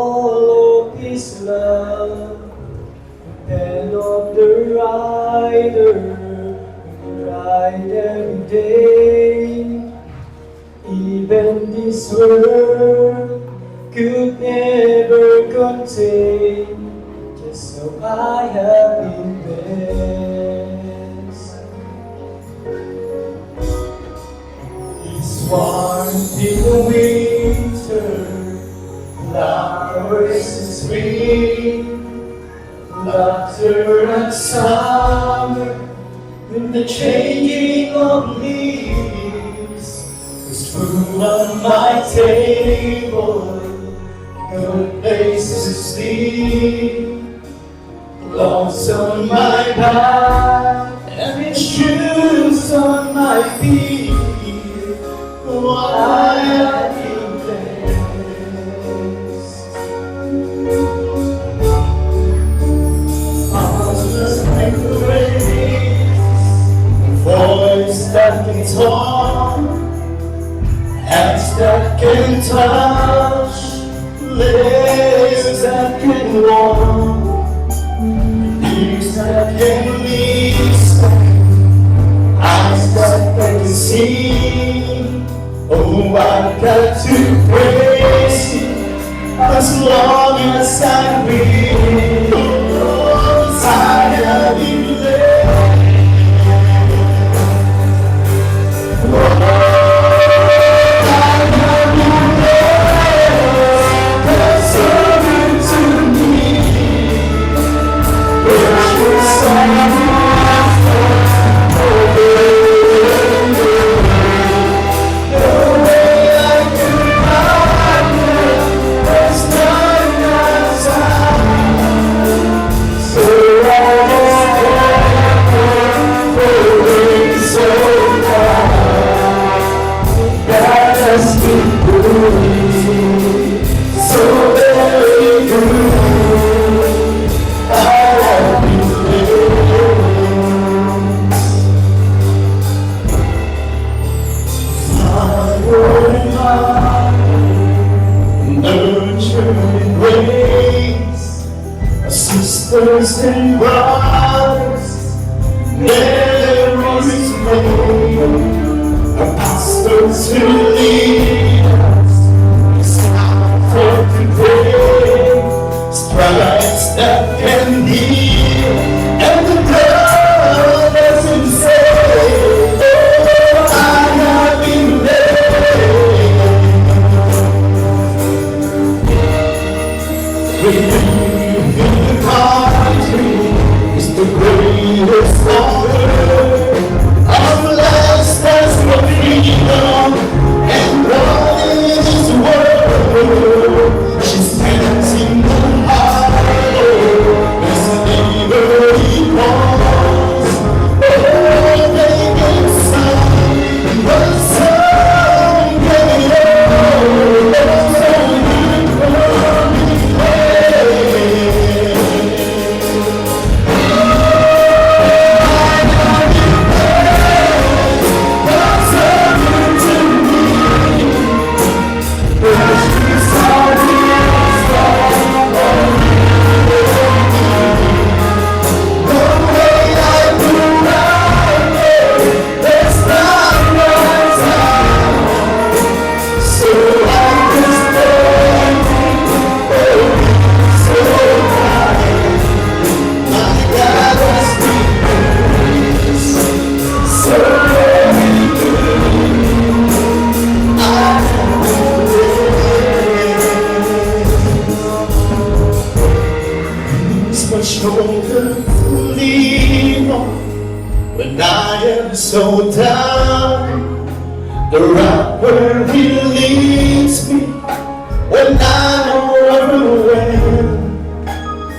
all of His love. The pen of the writer write every day. Even this world could never contain just how I have been blessed. It's warmth in the winter, flowers in spring, laughter and summer, in the changing of leaves. There's food on my table, good places to sleep, clothes on my back, and shoes on my feet. Why have been blessed? Arms like the waves, voice that can talk, hands that can touch, legs that can walk, ears that can listen, eyes that can see. Oh, I've got to praise you as long as I breathe. Oh, I have been blessed. Oh, I have been blessed. That's so good to me. Precious son of sisters and brothers, memories made, apostles who lead us, it's time for today, stripes that can heal, and the blood doesn't say, oh, I have been blessed. It's the greatest honor of last as for freedom and God in His word. She stands in the heart as liberty calls. Oh, they can sing the song can when I am so down, the rock where He leads me, when I'm overwhelmed,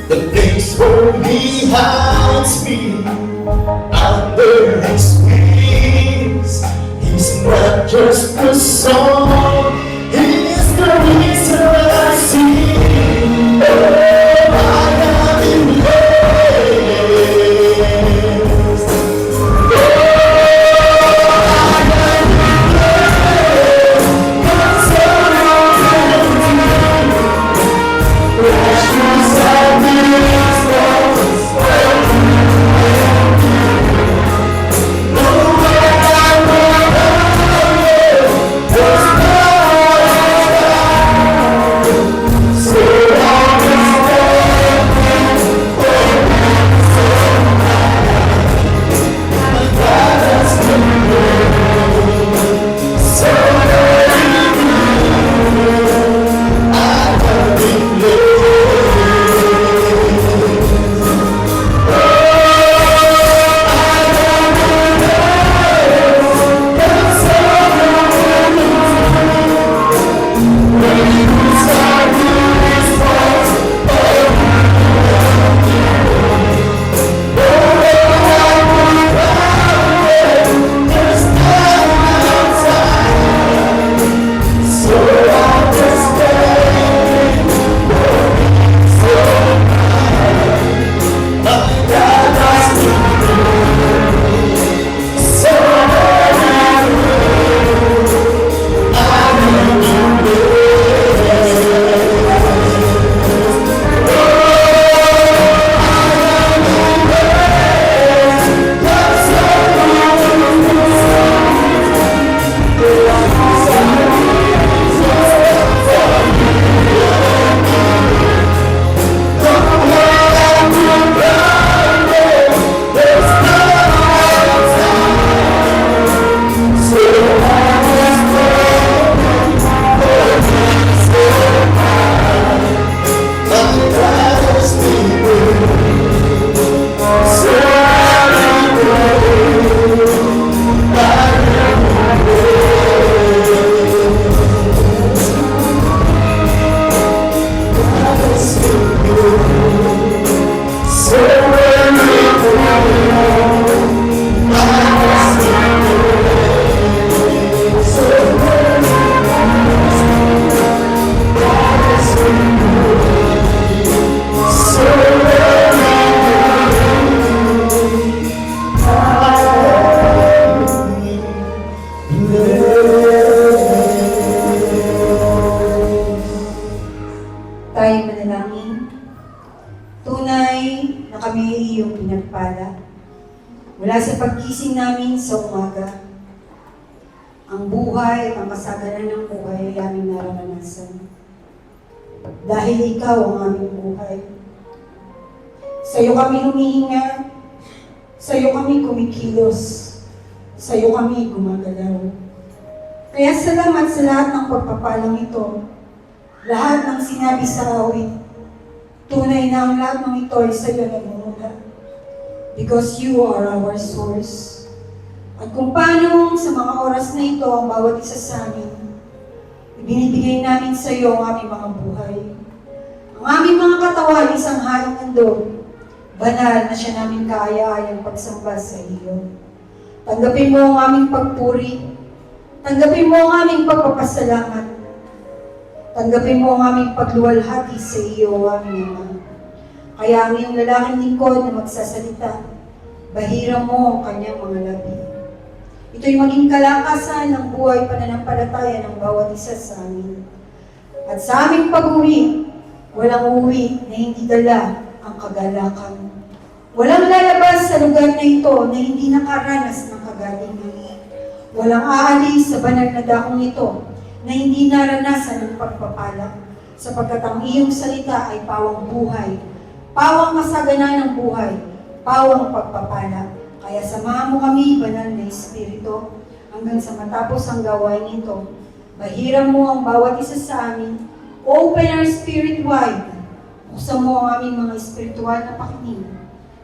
the place where He hides me, under His wings. He's not just a song, He's the reason I sing. Oh, I have been blessed. Oh, I have been blessed. God's Tayo manalangin. Tunay na kami ay iyong pinagpala. Mula sa pagkising namin sa umaga, ang buhay at ang kasagaran ng buhay ay aming nararanasan. Dahil ikaw ang aming buhay. Sa iyo kami humihinga, sa iyo kami kumikilos, sa iyo kami gumagalaw. Kaya salamat sa lahat ng pagpapalang ito. Lahat ng sinabi sa awit, tunay na ang lahat ng ito ay sa iyo nagmumula. Because you are our source. At kung paano sa mga oras na ito ang bawat isa sa amin, ibinibigay namin sa iyo ang aming mga buhay. Ang aming mga katawan isang haring handog, banal na siya namin kaaya-ayang pagsamba sa iyo. Tanggapin mo ang aming pagpuri, tanggapin mo ang aming pagpapasalamat, tanggapin mo ang aming pagluwalhati sa iyo, aming Ama. Kaya ang iyong lalaking lingkod na magsasalita, bahira mo ang kanyang mga labi. Ito'y maging kalakasan ng buhay pananampalataya ng bawat isa sa amin. At sa aming pag-uwi, walang uwi na hindi dala ang kagalakan. Walang lalabas sa lugar na ito na hindi nakaranas ng kagalingan. Walang aalis sa banal na dakong ito na hindi naranasan ng pagpapala, sapagkat ang iyong salita ay pawang buhay, pawang masagana ng buhay, pawang pagpapala. Kaya samahan mo kami, banal na Espiritu, hanggang sa matapos ang gawain ito. Bahiran mo ang bawat isa sa amin. Open our spirit wide. Buksan mo ang aming mga espiritual na pakinig,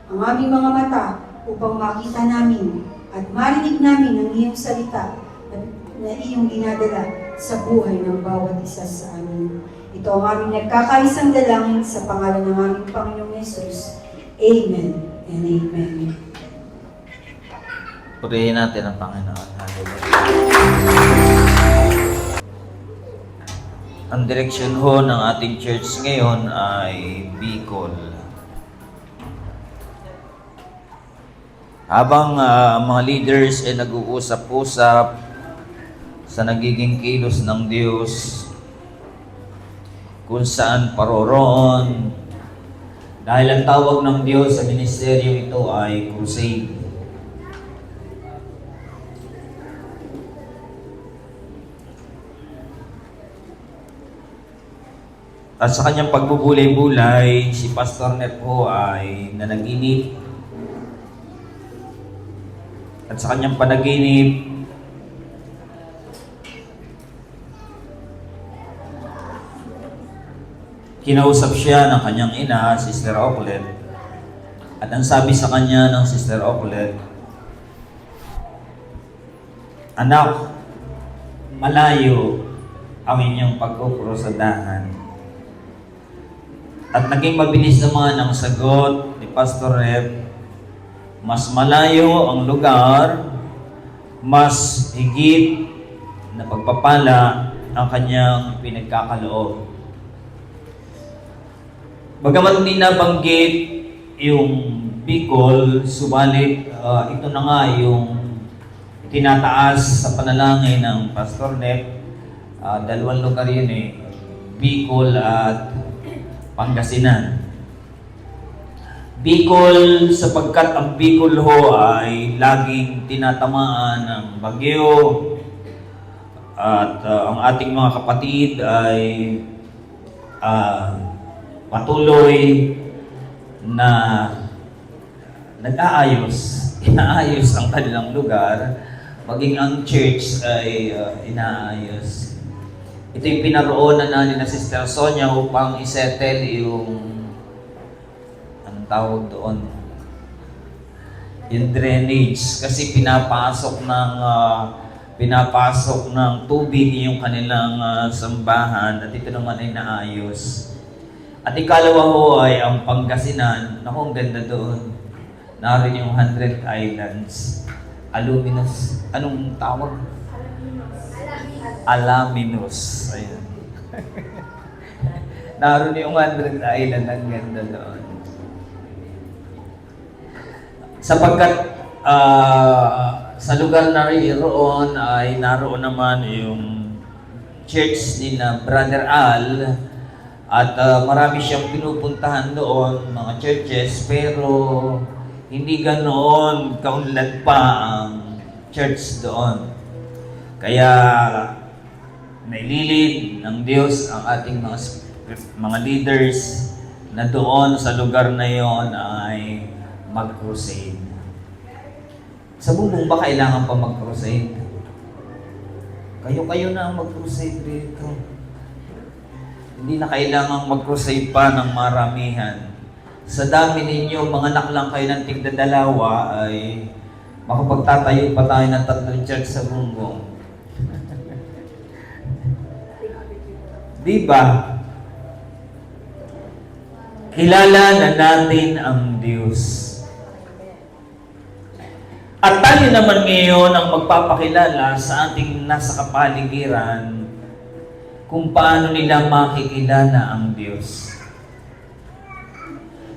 ang aming mga mata, upang makita namin at marinig namin ang iyong salita na iyong dinadala sa buhay ng bawat isa sa amin. Ito ang aming nagkakaisang dalangin sa pangalan ng aming Panginoong Yesus. Amen and amen. Purihin natin ang Panginoon. Hallelujah. Ang direksyon ho ng ating church ngayon ay Bicol. Habang mga leaders ay nag-uusap-usap sa nagiging kilos ng Diyos, kung saan paroroon, dahil ang tawag ng Diyos sa ministeryo ito ay crusade. At sa kanyang pagbubulay-bulay, si Pastor Nep po ay nanaginip. At sa kanyang panaginip, kinausap siya ng kanyang ina, Sister Oplet. At ang sabi sa kanya ng Sister Oplet, "Anak, malayo ang inyong pagkukrusadahan." At naging mabilis naman ang sagot ni Pastor Rep. Mas malayo ang lugar, mas higit na pagpapala ang kanyang pinagkakaloob. Bagamat hindi nabanggit yung Bicol, subalit ito na nga yung tinataas sa panalangin ng Pastor Nep. Dalawang lugar yun Bicol at Pangasinan. Bicol sapagkat ang Bicol ho ay laging tinatamaan ng bagyo at ang ating mga kapatid ay patuloy na inaayos ang kanilang lugar, maging ang church ay inaayos. Ito yung pinaroonan na ni Sister Sonia upang isettle yung anong tawag doon? Yung drainage. Kasi pinapasok ng tubig yung kanilang sambahan at ito naman ay naayos. At ikalawa ho ay ang Pangasinan. Naku, ang ganda doon. Naroon yung 100 Islands. Aluminous. Anong tawag? Alaminos. Ayun. Naroon yung 100 Island. Ang ganda doon. Sapagkat sa lugar na roon ay naroon naman yung church ni na Brother Al at marami siyang pinupuntahan doon, mga churches, pero hindi ganoon kaunlad pa ang church doon. Kaya naililid ng Diyos ang ating mga leaders na doon sa lugar na yon ay mag-crusade. Sa bumbong ba kailangan pa mag-crusade? Kayo na ang mag-crusade dito. Hindi na kailangan mag-crusade pa ng maramihan. Sa dami ninyo, mga anak lang kayo ng tigdadalawa ay makapagtatayo pa tayo ng 3 church sa bumbong. Di ba? Kilala na natin ang Diyos. At tayo naman ngayon ang magpapakilala sa ating nasa kapaligiran kung paano nila makikilala ang Diyos.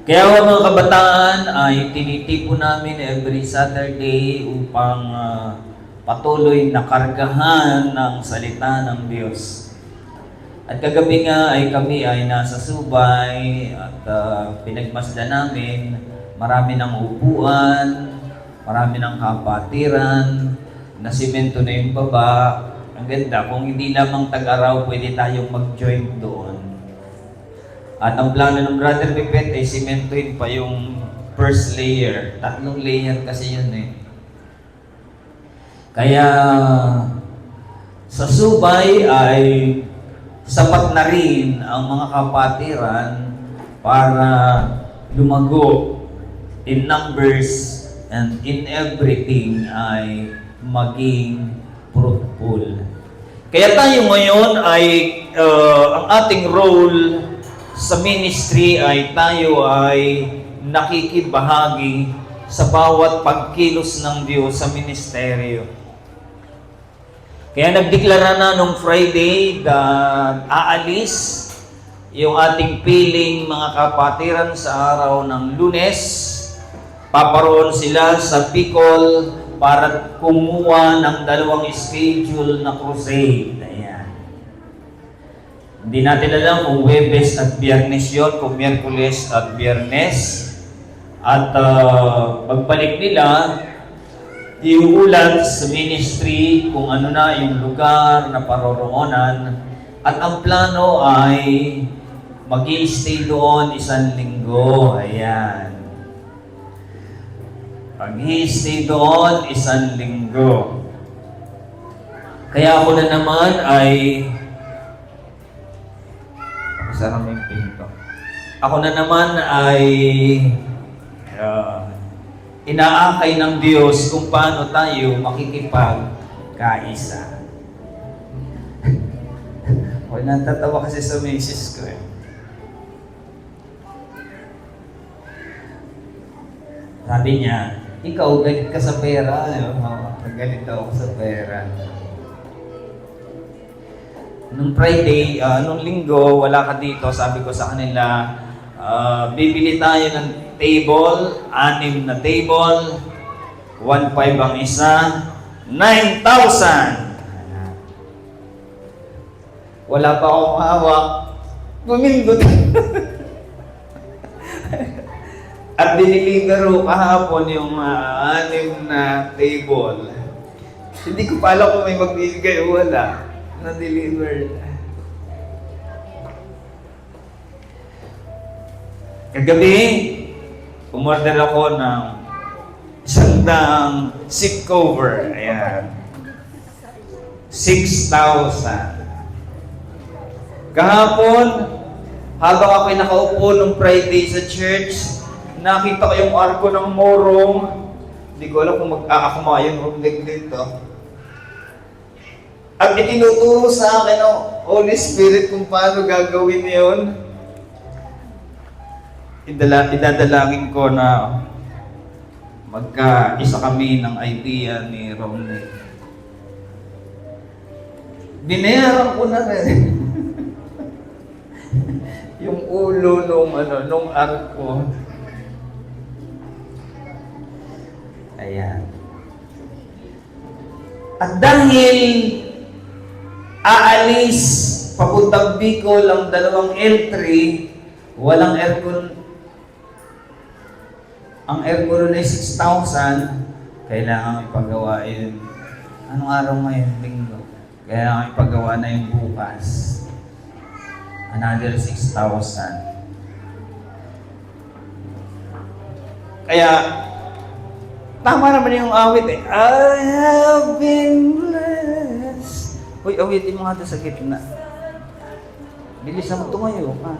Kaya mga kabataan ay tinitipon namin every Saturday upang patuloy na kargahan ng salita ng Diyos. At kagabi nga ay kami ay nasa Subay at pinagmasdan namin, marami ng upuan, marami ng kapatiran, nasimento na yung baba. Ang ganda, kung hindi lamang tag-araw, pwede tayong mag-join doon. At ang plano ng Brother Pipet ay simentoin pa yung first layer. 3 layer kasi yun eh. Kaya sa Subay ay sapat na rin ang mga kapatiran para lumago in numbers and in everything ay maging fruitful. Kaya tayo ngayon ay ang ating role sa ministry ay tayo ay nakikibahagi sa bawat pagkilos ng Diyos sa ministeryo. Kaya nagdeklara na nung Friday na aalis yung ating piling mga kapatiran sa araw ng Lunes. Paparoon sila sa Bicol para kumuha ng 2 schedule na crusade. Ayan. Hindi natin alam kung Huwebes at Biyernes yun, kung Miyerkules at Biyernes. At pagbalik nila, iuulat sa ministry kung ano na yung lugar na paroroonan. At ang plano ay mag-i-stay doon 1 linggo. Ayan. Mag-i-stay doon 1 linggo. Kaya ako na naman ay sarang yung pinto. Ako na naman ay inaakay ng Diyos kung paano tayo makikipagkaisa. Ako natatawa kasi sa misis ko eh. Sabi niya, ikaw galit ka sa pera. Galit daw ako sa pera. Nung Friday, nung linggo, wala ka dito, sabi ko sa kanila, bibili tayo ng table, 6 na table, 1,500 ang isa, 9,000. Wala pa akong hawak, bumindot. At diniliver ko kahapon yung 6 na table. Hindi ko pa alam kung may magbibigay o wala. Na-deliver. Kagabi, umorder ako ng 100 seat cover. Ayan. 6,000. Kahapon, habang ako'y nakaupo nung Friday sa church, nakita ko yung arko ng morong. Hindi ko alam kung mag-aakamayan o dito. At itinuturo sa akin ng Holy Spirit kung paano gagawin yun. idadalangin ko na magkaisa kami ng idea ni Romney. Binayaran ko na rin yung ulo nung arko. Ayan. At dahil aalis papuntang Bicol ang dalawang L3, walang aircon. Ang aircon ay 6,000. Kailangan ipagawa yun. Anong araw ngayon? Linggo. Kailangan ipagawa na yung bukas. Another 6,000. Kaya, tama naman yung awit eh. I have been blessed. Uy, awitin mo nga doon sa gitna. Bilisan mo tumayo ka.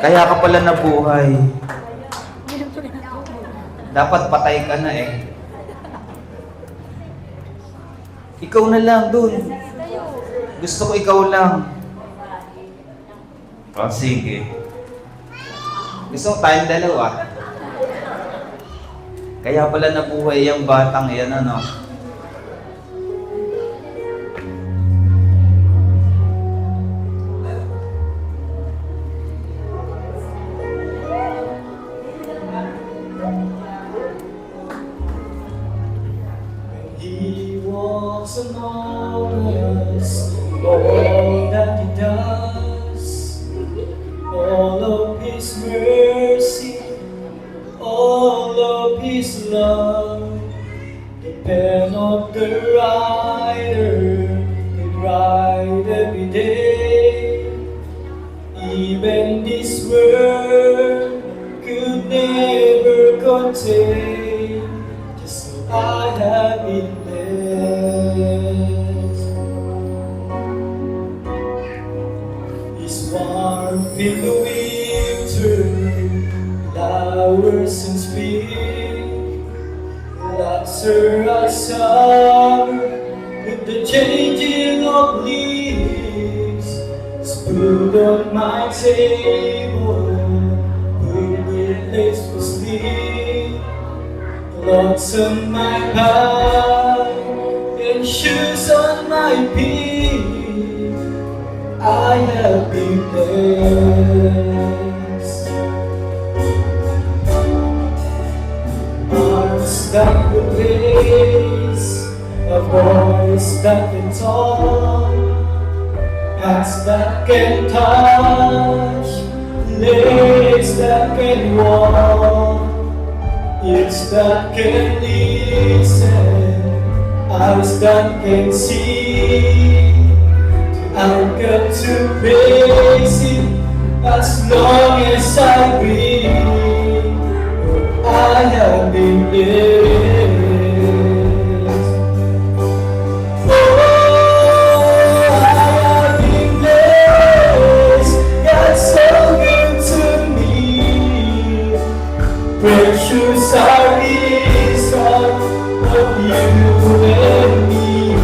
Kaya ka pala nabuhay. Dapat patay ka na eh. Ikaw na lang doon. Gusto ko ikaw lang. O, sige. Gusto ko tayong dalawa. Kaya pala nabuhay yung batang yan, ano? He walks among us, all that he does, all of his mercy, all of his love, the pen of the writer, they write every day. Even this world could never contain just so I have been blessed. His warmth in the winter, flowers in spring, Lazarus summer with the changing of leaves, food on my table, with a place for sleep, clothes on my back, and shoes on my feet. I have been blessed. Arms that will raise, a voice that can talk, hands that can touch, legs that can walk, ears that can listen, eyes that can see. I've got to praise Him as long as I breathe. I have been blessed. Oh, I have been blessed. God's so good to me. Precious are His heart of you and me.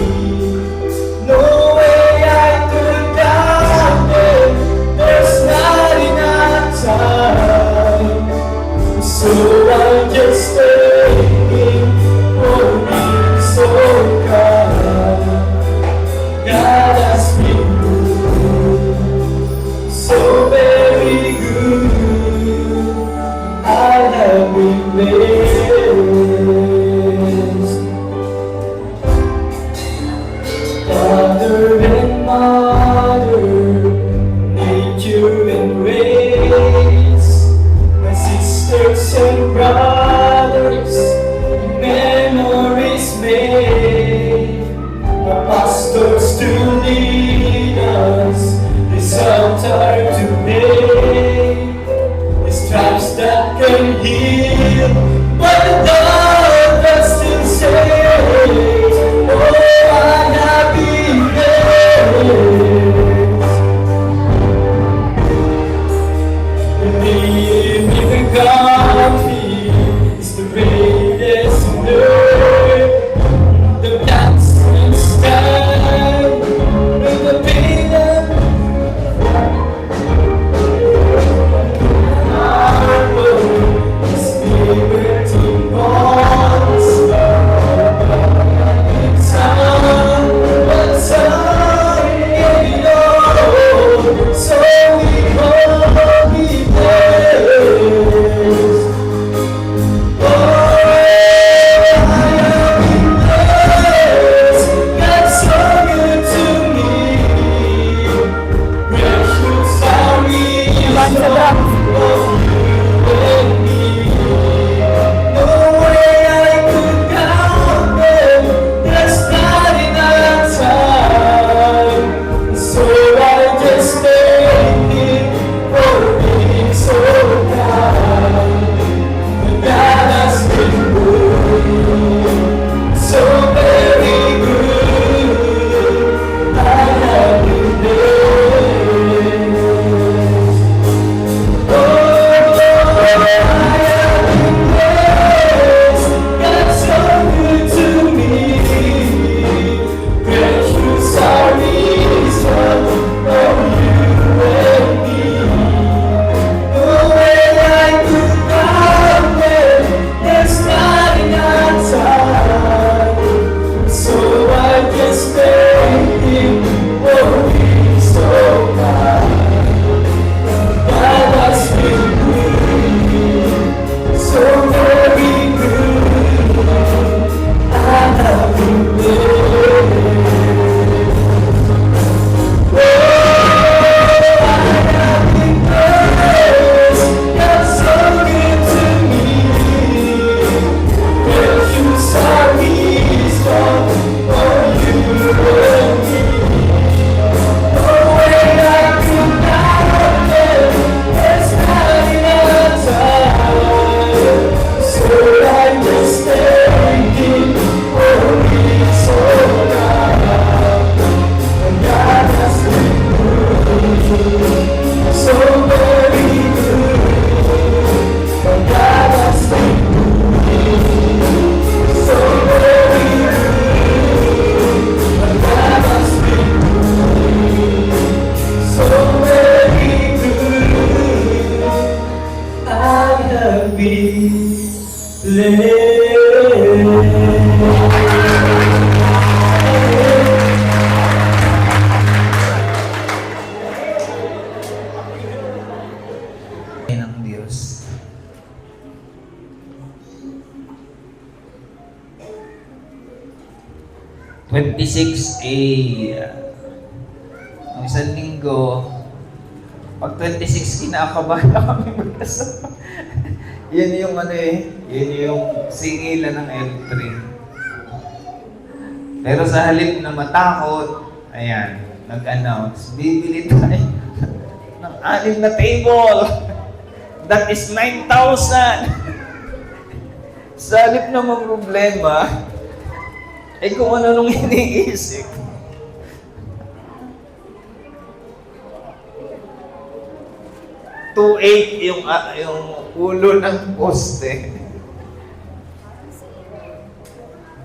No way I could doubt it. There's not enough time. So I'm just thanking for being so kind. God has been good, so very good. I have been blessed. Father and mother, nature and race, my sisters and brothers, memories made, my pastors to lead us, this altar to pay, the stripes that can heal, but the blood that still saves. Oh, I have been blessed. Living country is the greatest in earth. The dancing stand with the pain and Band sa drums. No way I could count them. There's not enough time. So I just thank Him for being so kind. And that has been good, so very good. I have been blessed. Oh, I have been blessed. God's so good to me. Precious are His love for you and me. No way I could count them. There's not enough time. So I just thank Him for being so kind. God has been good, so very good. I have been blessed. Oh, I have been blessed. God's so good to me. Precious are His love for you and me. No way I could count them. There's not enough time. So I just thank Him for being so kind. And God has been good, so very good. And God has been good, so very good. And God has been good, so very good. I have been ng Diyos. Ang isang linggo, pag 26, kinakabahan na kami magdasal. Yan yung yun yung singilan ng L3. Pero sa halip na matakot, ayan, nag-announce, bibili tayo ng 6 na table. That is 9,000. Sa halip na problema, kung ano nung iniisip. $2.8 yung ulo ng poste.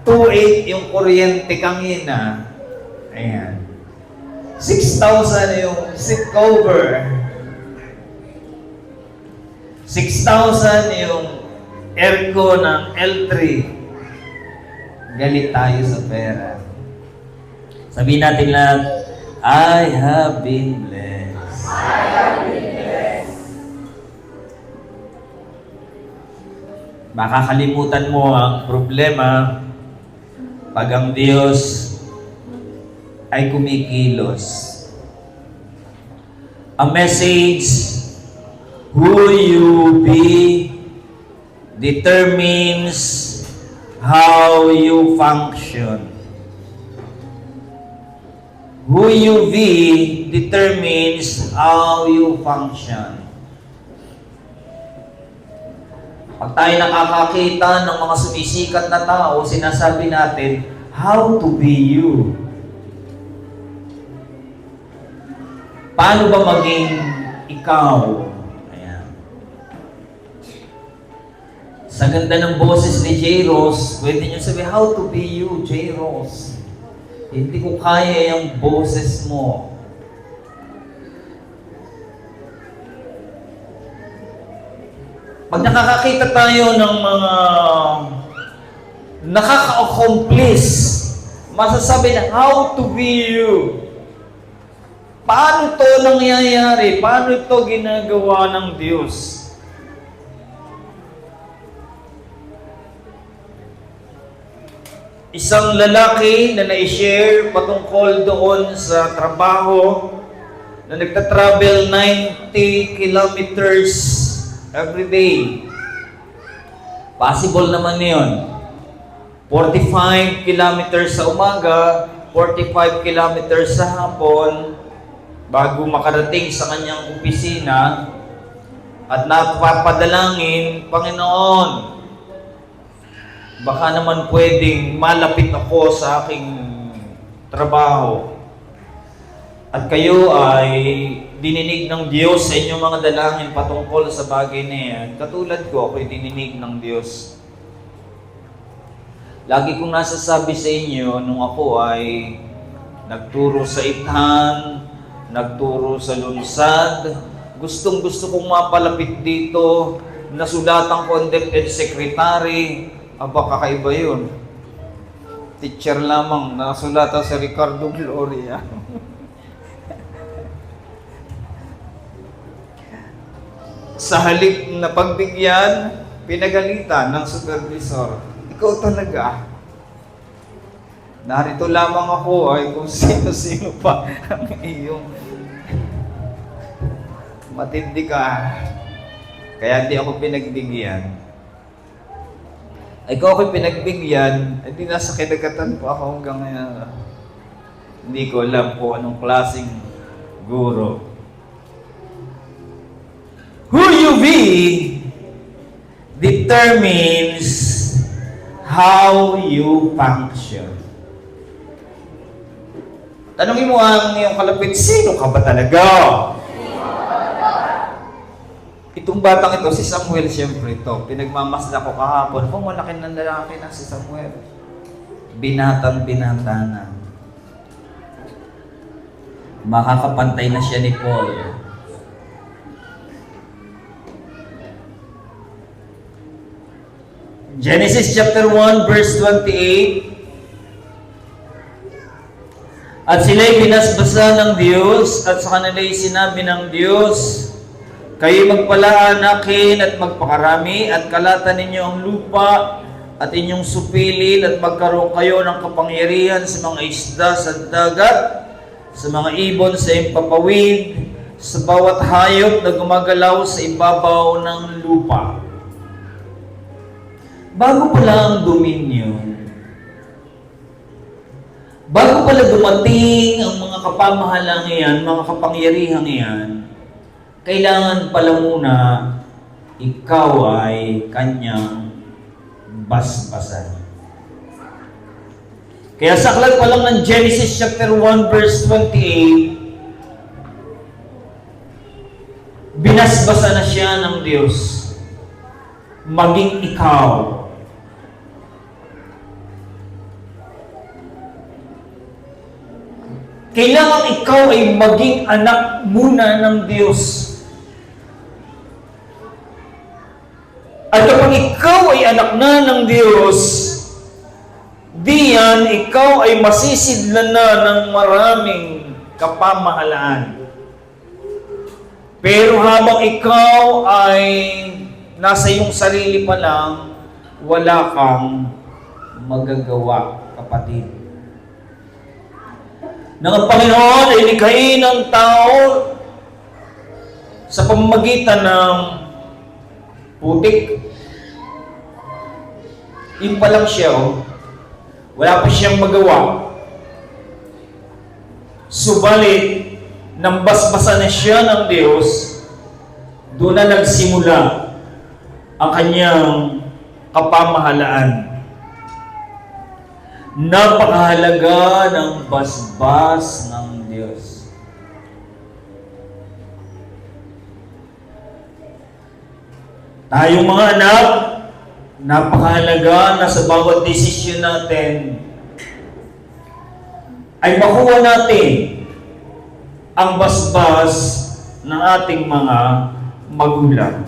2.8 yung kuryente kanina. Ayan. 6,000 yung seat cover. 6,000 yung aircon ng L3. Galit tayo sa pera. Sabihin natin lang, I have been blessed. I have been blessed. Baka kalimutan mo ang problema pag ang Diyos ay kumikilos. A message, who you be determines how you function. Who you be determines how you function. Pag tayo nakakakita ng mga sumisikat na tao, sinasabi natin, how to be you. Paano ba maging ikaw? Ayan. Sa ganda ng boses ni J. Rose, pwede niyo sabihin, how to be you, J. Rose. Hindi ko kaya yung boses mo. Pag nakakakita tayo ng mga nakaka-accomplish, masasabi na, how to be you. Paano to nangyayari? Paano ito ginagawa ng Diyos? Isang lalaki na na-share patungkol doon sa trabaho na nagta-travel 90 kilometers every day. Possible naman yun. 45 kilometers sa umaga, 45 kilometers sa hapon, bago makarating sa kanyang opisina, at napapadalangin, Panginoon, baka naman pwedeng malapit ako sa aking trabaho. At kayo ay dininig ng Diyos sa inyong mga dalangin patungkol sa bagay na yan. Katulad ko, ako'y dininig ng Diyos. Lagi kong nasasabi sa inyo, nung ako ay nagturo sa Ithan, nagturo sa Lunsad, gustong-gusto kong mapalapit dito, nasulatan ko ang DepEd Secretary, kakaiba yun. Teacher lamang, nasulatan sa Ricardo Gloria. Sa halip na pagbigyan, pinagalitan ng supervisor. Ikaw talaga. Narito lamang ako ay kung sino-sino pa ang iyong matindi ka. Kaya hindi ako pinagbigyan. Ikaw ako'y pinagbigyan, hindi nasa kinagatan pa ako hanggang ngayon. Hindi ko alam kung anong klaseng guro. Who you be determines how you function. Tanungin mo ang iyong kalapit, sino ka ba talaga? Itong batang ito, si Samuel, siyempre ito. Pinagmamasda ko kahapon. Kung malaki ng lalaki na si Samuel. Binatang-binata na. Makakapantay na siya ni Paul. Genesis chapter 1 verse 28. At sila'y binasbasa ng Diyos at sa kanila'y sinabi ng Diyos, kayo'y magpalaanakin at magpakarami at kalatan ninyo ang lupa at inyong supilin at magkaroon kayo ng kapangyarihan sa mga isda sa dagat, sa mga ibon sa impapawid, sa bawat hayop na gumagalaw sa ibabaw ng lupa. Bago pala ang dominion, bago pala dumating ang mga kapamahalang iyan, mga kapangyarihang iyan, kailangan pala muna ikaw ay kanyang basbasan. Kaya sa aklat pa lang ng Genesis chapter 1 verse 28, binasbasa na siya ng Diyos, maging ikaw. Kailangan ikaw ay maging anak muna ng Diyos. At kapag ikaw ay anak na ng Diyos, diyan ikaw ay masisidlan na ng maraming kapamahalaan. Pero habang ikaw ay nasa iyong sarili pa lang, wala kang magagawa, kapatid. Nang ang Panginoon ay likhain ng tao sa pamamagitan ng putik. Yun pa lang siya, wala pa siyang magawa. Subalit, nang basbasan na siya ng Diyos, doon na nagsimula ang kanyang kapamahalaan. Napakahalaga ng basbas ng Diyos. Tayong mga anak, napakahalaga na sa bawat desisyon natin ay makuha natin ang basbas ng ating mga magulang.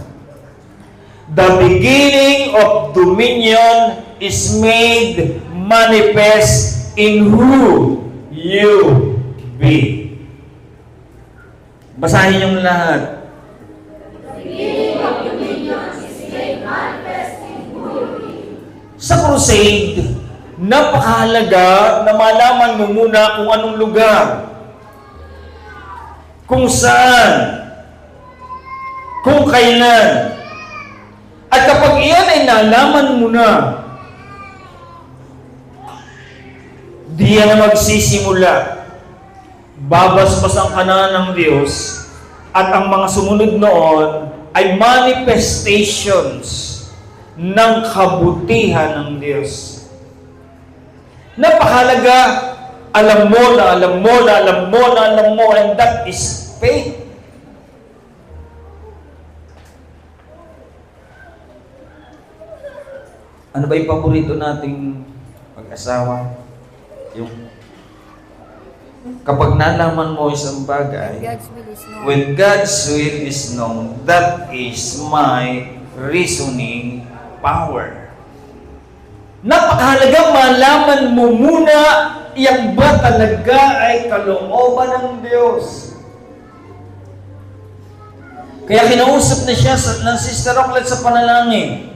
The beginning of dominion is made manifest in who you be. Basahin yung lahat. The beginning of dominion is made manifest in who you be. Sa crusade, napakahalaga na malaman mo muna kung anong lugar kung saan, kung kailan. At kapag iyan ay nalaman mo na, diyan na magsisimula. Babasbasan ka na ng Diyos at ang mga sumunod noon ay manifestations ng kabutihan ng Diyos. Napakahalaga, alam mo na alam mo na alam mo na alam mo, and that is faith. Ano ba yung paborito nating mag-asawa? Yung kapag nalaman mo isang bagay, God's will is known. when God's will is known, that is my reasoning power. Napakahalaga malaman mo muna yan ba talaga ay kalooban ng Diyos. Kaya kinausap na siya ng Sister Rocklet sa panalangin.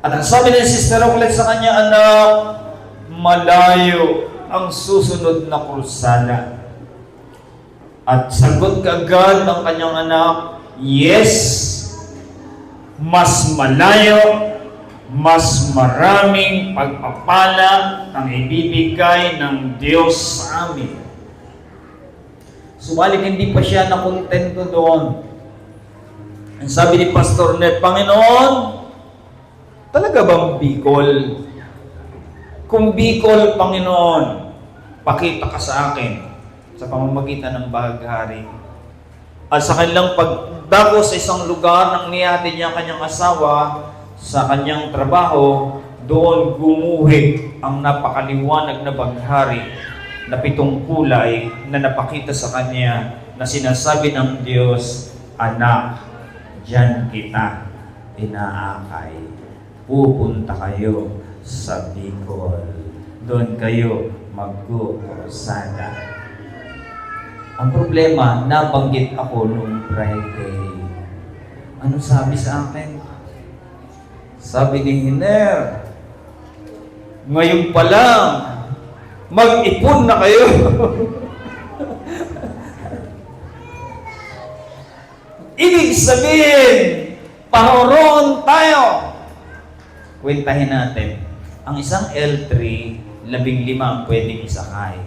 At ang sabi ng Sister Rocklet sa kanya, anak, malayo ang susunod na krusada. At sagot kaagad ng kanyang anak, yes, mas malayo, mas maraming pagpapala ang ibibigay ng Diyos sa amin. Subalit hindi pa siya nakontento doon. Ang sabi ni Pastor Ned, Panginoon, talaga bang Bicol? Kung Bicol, Panginoon, pakita ka sa akin sa pamamagitan ng bahaghari. At sa kanilang pagdako sa isang lugar nang niyati niya kanyang asawa sa kanyang trabaho, doon gumuhit ang napakaliwanag na baghari na 7 kulay na napakita sa kanya na sinasabi ng Diyos, anak, diyan kita inaakay. Pupunta kayo sa Bicol. Doon kayo magkukursada. Ang problema, nabanggit ako nung Friday. Ano sabi sa akin? Sabi ni Hiner, ngayon pa lang, mag-ipon na kayo. Ibig sabihin, paroroon tayo. Kwentahin natin. Ang isang L3, 15 ang pwedeng isakay.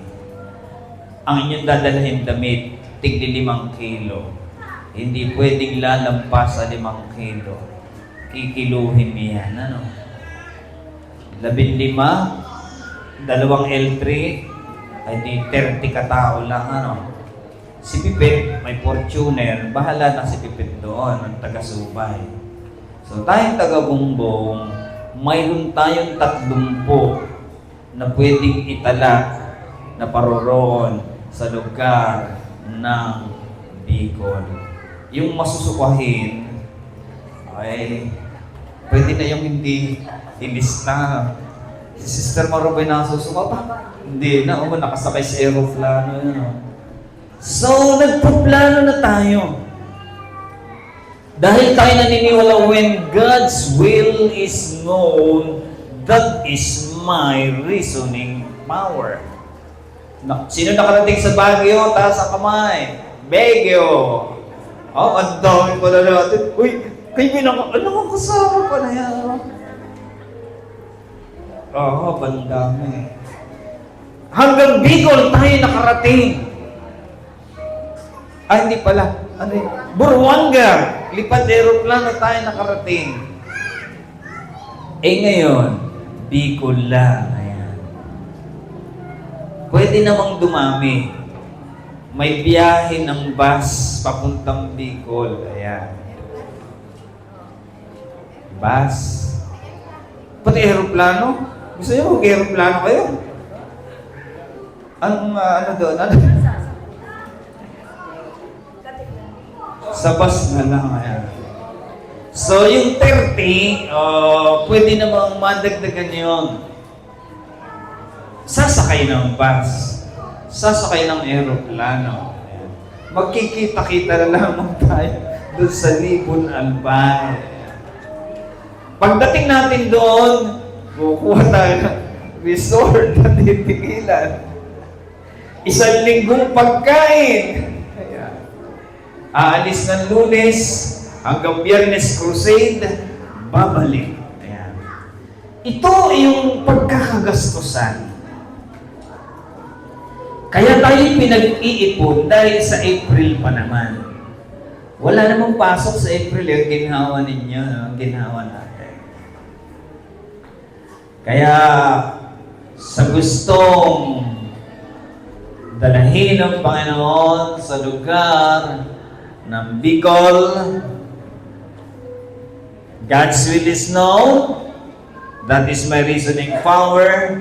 Ang inyong dadalhin damit, tigli 5 kilo. Hindi pwedeng lalampas sa 5 kilo. Kikiluhin niyan, ano? 15, 2 L3, ay di 30 katao lang, ano? Si Pipit, may Fortuner, bahala na si Pipit doon, ang taga-Subay. So tayong taga-Bumbong, mayroon tayong 30 na pwedeng itala na paroroon sa lugar ng Bicol. Yung masusukahin ay pwede na yung hindi ilista. Si Sister Marubay nasusuka pa? Hindi na, nakasakay sa aeroplano. So, nagpaplano na tayo. Dahil tayo naniniwala, when God's will is known, that is my reasoning power. Sino nakarating sa Baguio? Taas ang kamay. Baguio. Oh, ang dami pala natin. Uy, kayo ano kang kasama pa na yan? Oo, bandami. Hanggang Bicol tayo nakarating. Ah, hindi pala. Ano yun? Buruanga. Lipat aeroplano tayo nakarating. Eh ngayon, Bicol lang. Ayan. Pwede namang dumami. May biyahe ng bus papuntang Bicol. Ayan. Bus. Pati aeroplano. Gusto niyo mag-aeroplano kayo? Ano doon? Ano? Sa bus na lang. Ayan. So, yung 30, pwede namang madagdagan yun. Sasakay ng bus. Sasakay ng aeroplano. Ayan. Magkikita-kita na lamang tayo doon sa Libon, Albay. Pagdating natin doon, kukuha tayo ng resort na titigilan. 1 linggong pagkain. aalis ng Lunes hanggang Biyernes crusade, babalik. Ayan. Ito yung pagkakagastusan. Kaya tayo pinag-iipon dahil sa April pa naman. Wala namang pasok sa April yung ginhawa ninyo, no? Ginhawa natin. Kaya sa gustong dalahin ng Panginoon sa lugar ng Bicol, God's will is known. That is my reasoning power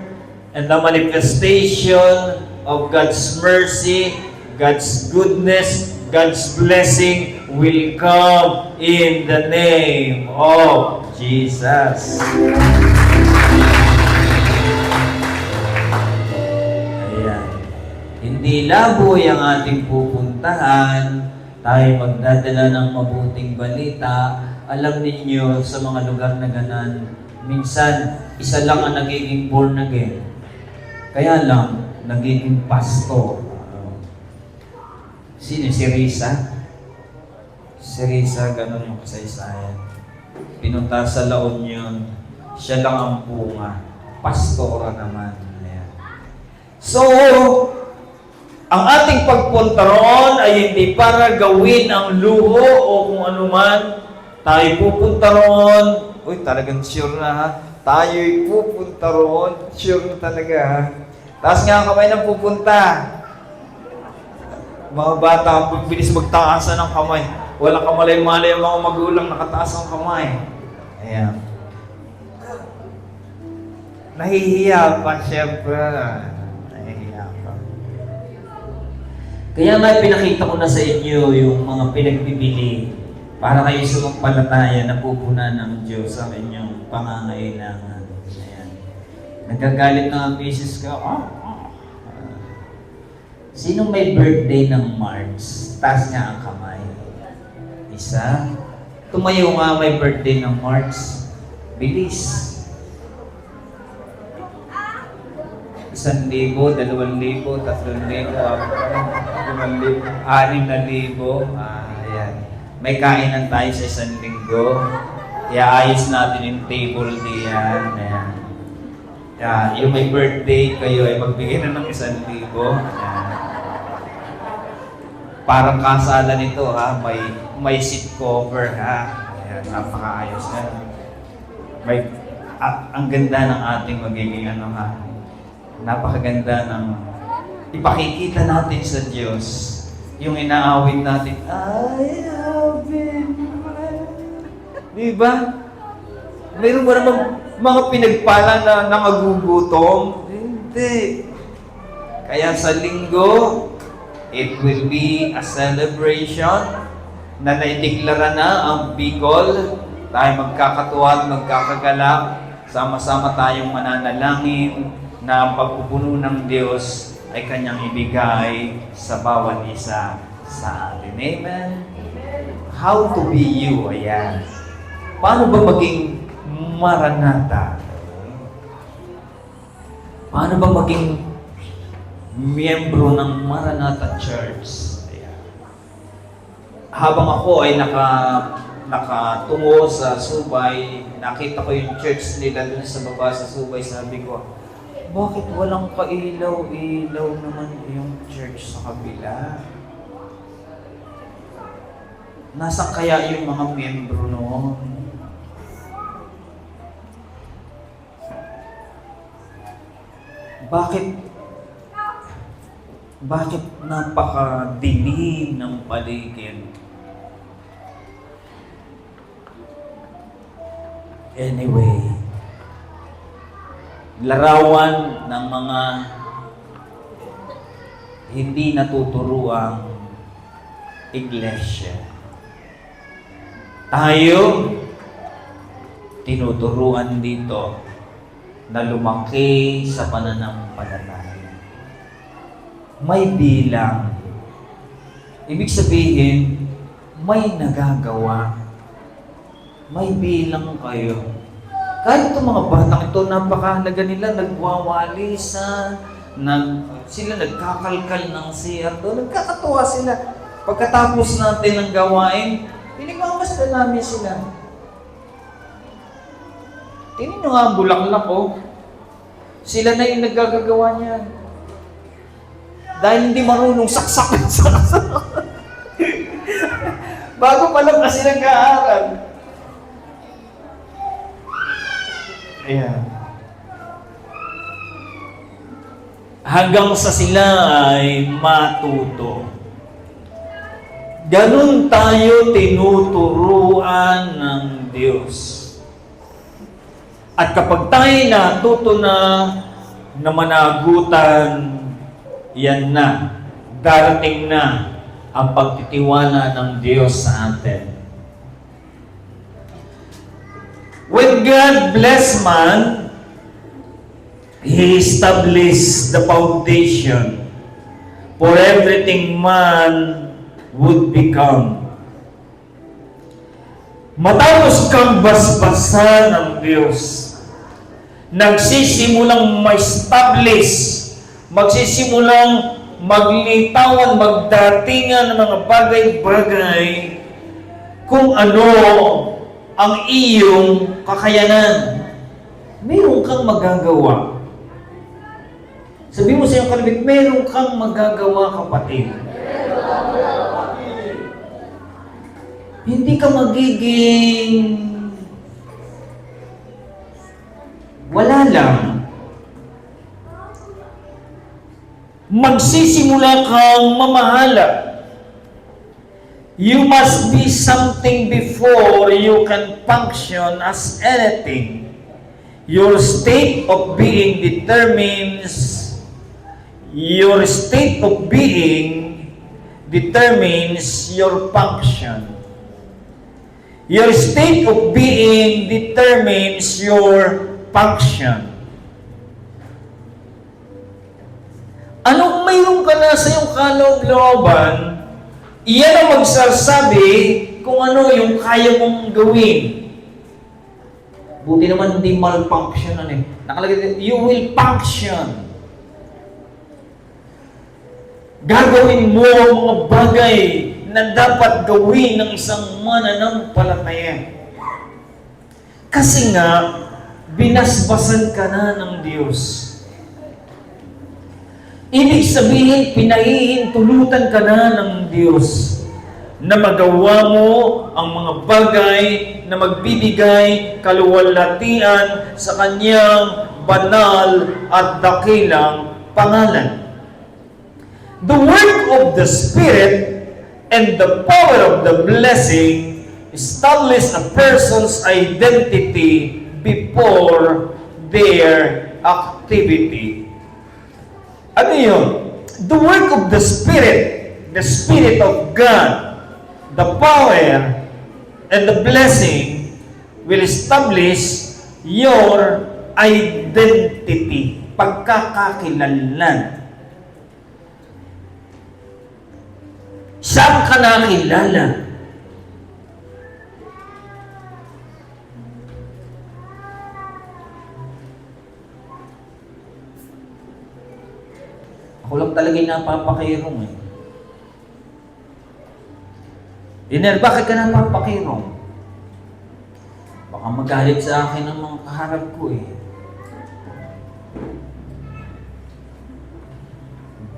and the manifestation of God's mercy, God's goodness, God's blessing will come in the name of Jesus. Ayan. Hindi laboy ang ating pupuntahan, tayo magdadala ng mabuting balita. Alam ninyo, sa mga lugar na ganan, minsan, isa lang ang nagiging born again. Kaya lang, nagiging pastor. Sino? Si Risa? Si Risa, ganun yung kasaysayan. Pinunta sa La Union, siya lang ang bunga. Pastora naman. Ayan. So, ang ating pagpunta roon ay hindi para gawin ang luho o kung ano man. Tayo pupunta roon. Uy, talagang sure na ha. Tayo'y pupunta roon. Sure na talaga ha. Taas nga ang kamay ng pupunta. Mga bata, ang bilis magtaasan ng kamay. Walang kamalay-malay ang mga magulang nakataas ang kamay. Ayan. Nahihiya pa, syempre. Nahihiya pa. Kaya nga pinakita ko na sa inyo yung mga pinagbibili para kayo sumampalataya na pupunan ng Diyos sa inyong pangangailangan. Ayan. Nagagalit na ang misis ko. Sinong may birthday ng March? Taas nga ang kamay. Isa. Tumayo nga may birthday ng March. Bilis. 1,000, 2,000, 3,000, 4,000, 5,000, 6,000. Ayan. May kainan tayo sa isang linggo. Iaayos natin yung table diyan. Ayan. Yung may birthday kayo ay magbigay na ng 1,000. Ayan. Parang kasalan nito ha, may seat cover ha. Ayan, napakaayos na. Ang ganda ng ating magiging ano ha. Napakaganda ng ipakikita natin sa Diyos yung inaawit natin. I have been blessed. Diba? Mayroon ba naman mga pinagpala na nangagugutom? Hindi. Kaya sa linggo, it will be a celebration na naideklara na ang Bicol. Tayo magkakatuwa at magkakagalak. Sama-sama tayong mananalangin na ang pagpupuno ng Diyos ay Kanyang ibigay sa bawat isa sa atin. Amen? How to be you. Ayan. Paano ba maging Maranatha? Paano ba maging miyembro ng Maranatha Church? Ayan. Habang ako ay nakatungo sa Subay, nakita ko yung church nila dun sa baba sa Subay, sabi ko, bakit walang kailaw-ilaw naman yung church sa kabila? Nasaan kaya yung mga miyembro noon? Bakit napakadilim ng paligid? Anyway, larawan ng mga hindi natuturuang iglesia. Tayo, tinuturuan dito na lumaki sa pananampalataya. May bilang. Ibig sabihin, may nagagawa. May bilang kayo. Kahit itong mga batang ito, napakahalaga nila, nagwawalisan, sila nagkakalkal ng CR doon, nagkakatuwa sila. Pagkatapos natin ng gawain, pinagmamasdan namin sila. Tingnan nyo nga ang bulaklak ko. Sila na yung nagagagawa niyan. Dahil hindi marunong saksakan sa bago pa lang kasi nag-aaral. Ayan. Hanggang sa sila ay matuto. Ganun tayo tinuturuan ng Diyos. At kapag tayo natuto na managutan, yan na, darating na ang pagtitiwala ng Diyos sa atin. When God bless man, He established the foundation for everything man would become. Matapos kang basbasan ng Diyos, nagsisimulang ma-establish, magsisimulang maglitawan, magdatingan ng mga bagay-bagay kung ano ang iyong kakayanan. Meron kang magagawa. Sabi mo sa iyong kalibit, meron kang magagawa, kapatid. Hindi ka magiging wala lang. Magsisimula kang mamahala. You must be something before you can function as anything. Your state of being determines your function. Your state of being determines your function. Anong mayroon ka na sa iyong kaloob-looban, iyan ang magsasabi kung ano yung kaya mong gawin. Buti naman hindi malfunctionan eh. Nakalagay dito, you will function. Gagawin mo ang mga bagay na dapat gawin ng isang mananampalataya. Kasi nga, binasbasan ka na ng Diyos. Ibig sabihin, pinahihintulutan ka na ng Diyos na magawa mo ang mga bagay na magbibigay kaluwalhatian sa Kanyang banal at dakilang pangalan. The work of the Spirit and the power of the blessing establish a person's identity before their activity. Ano yun? The work of the Spirit of God, the power and the blessing will establish your identity, pagkakakilanlan. Saan ka nakilala? Ako lang talaga yung napapakirong eh. Iner, bakit ka napapakirong? Baka magalit sa akin ang mga kaharap ko eh.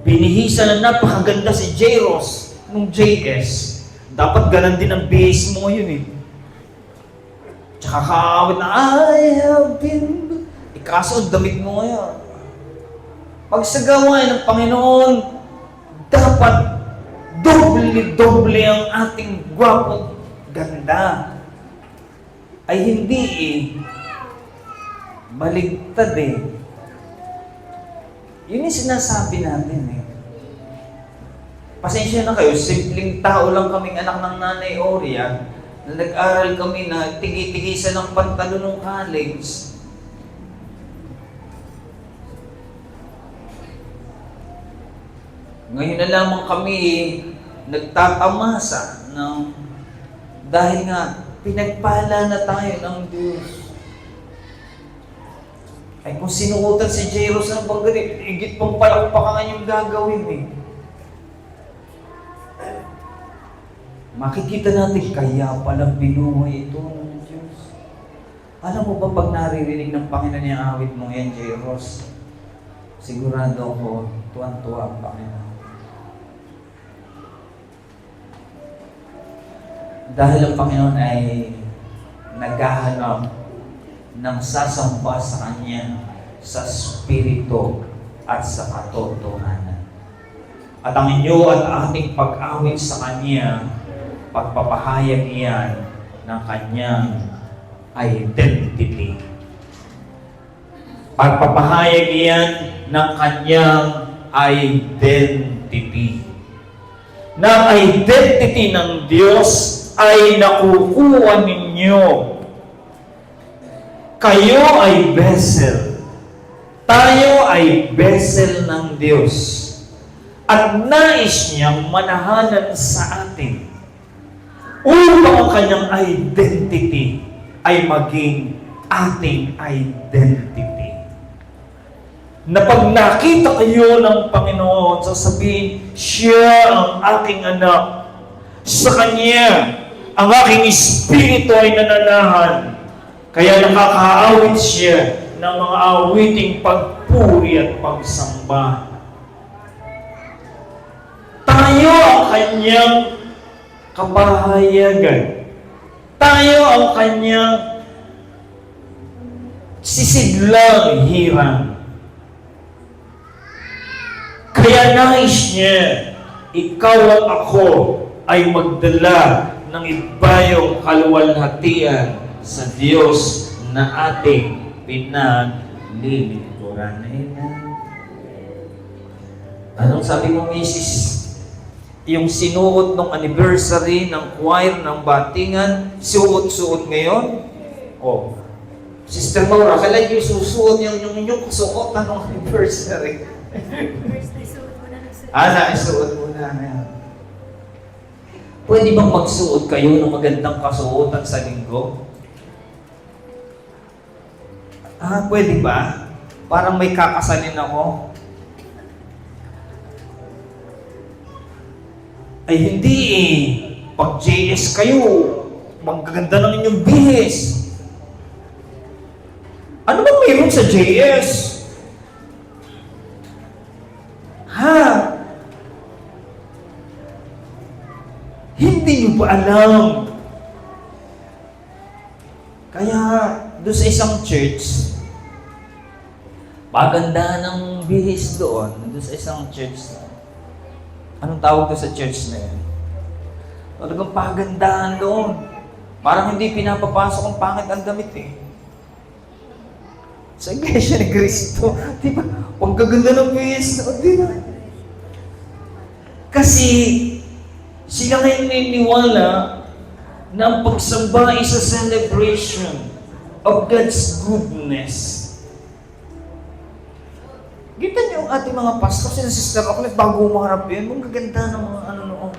Binihisa na napakaganda si Jairus nung JS. Dapat ganun din ang base mo yun eh. Tsaka kaawit na, I have been... Ikaso, damit mo ngayon. Pag sa gawain ng Panginoon, dapat doble-doble ang ating gwapo ganda. Ay hindi eh. Baligtad eh. Yun yung sinasabi natin eh. Pasensya na kayo, simpleng tao lang kaming anak ng Nanay Oria na nag-aral kami na tigi-tigisan ng pantalon ng college. Ngayon na lamang kami nagtatamasa dahil nga pinagpala na tayo ng Diyos. Ay kung sinukutan si Jairus ng pagganit, higit pang palakpakan yung gagawin eh. makikita natin kaya palang binuhay ito ng Diyos. Alam mo ba pag naririnig ng Panginoon yung awit mo yan, J. Ross, sigurado ako, tuwan-tuwa ang Panginoon. Dahil ang Panginoon ay naghahanap ng sasamba sa Kanya sa Espiritu at sa katotohanan. At ang inyo at ating pag-awit sa Kanya, pagpapahayag iyan ng Kanyang identity. Pagpapahayag iyan ng Kanyang identity. Ng identity ng Diyos ay nakukuha ninyo. Kayo ay vessel. Tayo ay vessel ng Diyos. At nais niyang manahanan sa atin upang ang kanyang identity ay maging ating identity. Na pag nakita kayo ng Panginoon, sasabihin, siya ang aking anak. Sa Kanya, ang aking espiritu ay nananahan. Kaya nakakaawit siya ng mga awiting pagpuri at pagsamba. Tayo ang Kanyang kapahayagan. Tayo ang Kanyang sisidlang hirang. Kaya nais niya, ikaw at ako ay magdala ng ibayong kaluwalhatian sa Diyos na ating pinaglilingkuran. Anong sabi mo, Mrs.? Yung sinuot ng anniversary ng choir ng Batingan, suot-suot ngayon? Oh. Sister Maura, kailan yung susuot yung inyong kasuotan ng anniversary? Naisuot mo na. Pwede bang magsuot kayo ng magandang kasuotan sa linggo? Pwede ba? Parang may kakasalin ako. Ay hindi eh. Pag JS kayo, magaganda ng inyong bihis. Ano bang mayroon sa JS? Hindi nyo ba alam? Kaya, doon sa isang church, pagandahan ng bihis doon sa isang church. Anong tawag doon sa church na yun? Talagang pagandahan doon. Parang hindi pinapapasok ang pangit ang damit eh. Sa Iglesia ni Cristo, di ba? Ang gaganda ng bihis doon, di ba? Kasi, sila ngayon naniniwala na ang pagsamba ay sa celebration of God's goodness. Kita niyo ang ating mga pastor, sila Sister Rocklet, bago umaharap yun, ang gaganda ng mga ano noon.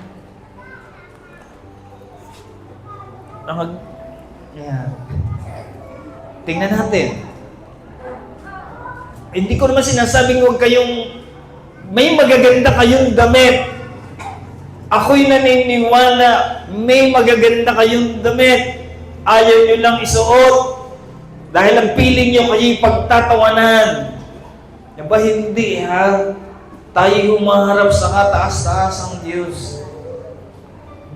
Tingnan natin. Hindi ko naman sinasabing huwag kayong, may magaganda kayong damit. Ako'y naniniwala, may magaganda kayong damit. Ayaw nyo lang isuot. Dahil ang piling nyo kayo'y pagtatawanan. Ba hindi ha? Tayo humaharap sa kataas-taasang Diyos.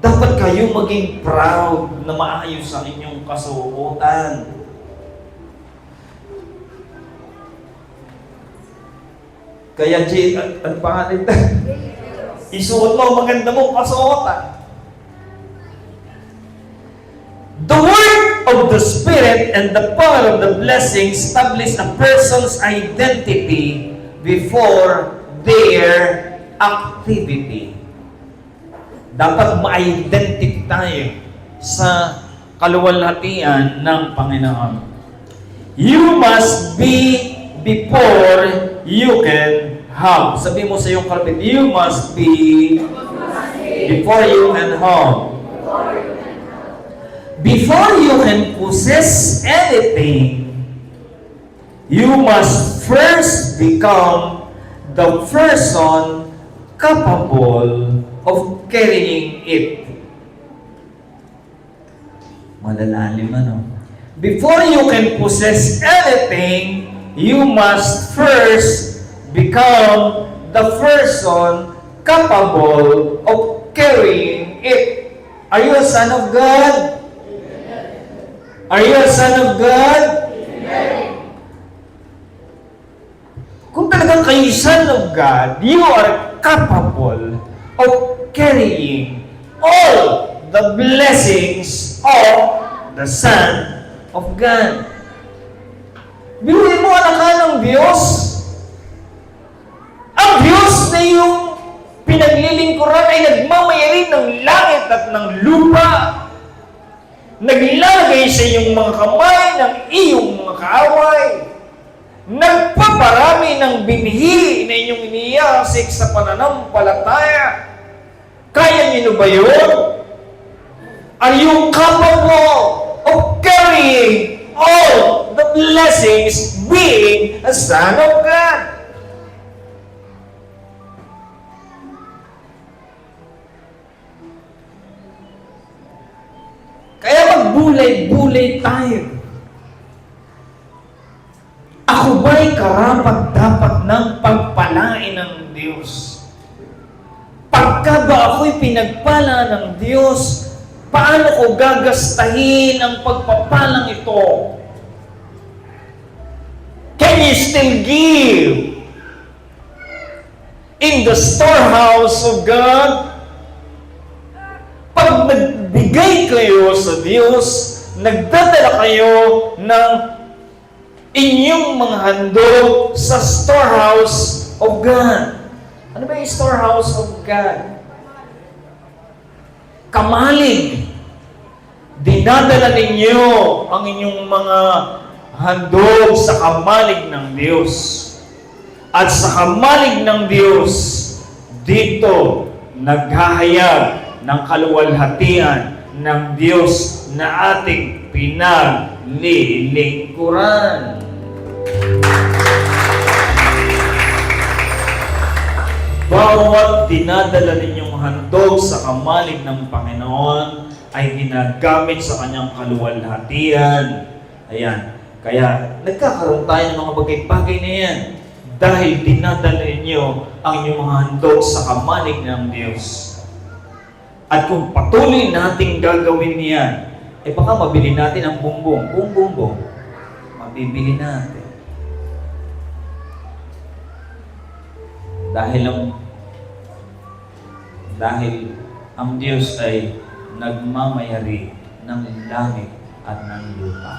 Dapat kayo maging proud na maayos ang inyong kasuotan. Kaya Jay, ano pangalan ito? Isuot mo, maganda mo kasuotan. The word of the Spirit and the power of the blessing establish a person's identity before their activity. Dapat ma-identity tayo sa kaluwalhatian ng Panginoon. You must be before you can have. Sabi mo sa iyong kalapit, you must be before you can have. Before you can possess anything, you must first become the person capable of carrying it. Malalalim ano. Before you can possess anything, you must first become the person capable of carrying it. Are you a son of God? Are you a son of God? Kung talagang kayo son of God, you are capable of carrying all the blessings of the Son of God. Biruin mo, anak ka ng Diyos. Ang Diyos na yung pinaglilingkuran ay nagmamayari ng langit at ng lupa. Naglalagay sa iyong mga kamay ng iyong mga kaaway. Nagpaparami ng binhi na inyong iniasik sa pananampalataya. Kaya niyo ba yun? Are you capable of carrying all the blessings being a son of God? Kaya magbulay-bulay tayo. Ako ba'y karapat-dapat ng pagpalain ng Diyos? Pagka ba ako'y pinagpala ng Diyos, paano ko gagastahin ang pagpapalang ito? Can you still give in the storehouse of God? Pag nagbigay kayo sa Diyos, nagdadala kayo ng inyong mga handog sa storehouse of God. Ano ba yung storehouse of God? Kamalig. Dinadala ninyo ang inyong mga handog sa kamalig ng Diyos. At sa kamalig ng Diyos, dito naghahayag ng kaluwalhatian ng Diyos na ating pinaglilingkuran. Bawat dinadala ninyong handog sa kamalig ng Panginoon ay ginagamit sa kanyang kaluwalhatian. Ayan. Kaya nagkakaroon tayo ng mga bagay-bagay na yan dahil dinadala ninyo ang inyong mga handog sa kamalig ng Diyos. At kung patuloy nating gagawin niyan, baka mabili natin ang bumbong. Kung bumbong, mabibili natin. Dahil ang Diyos ay nagmamayari ng langit at ng lupa.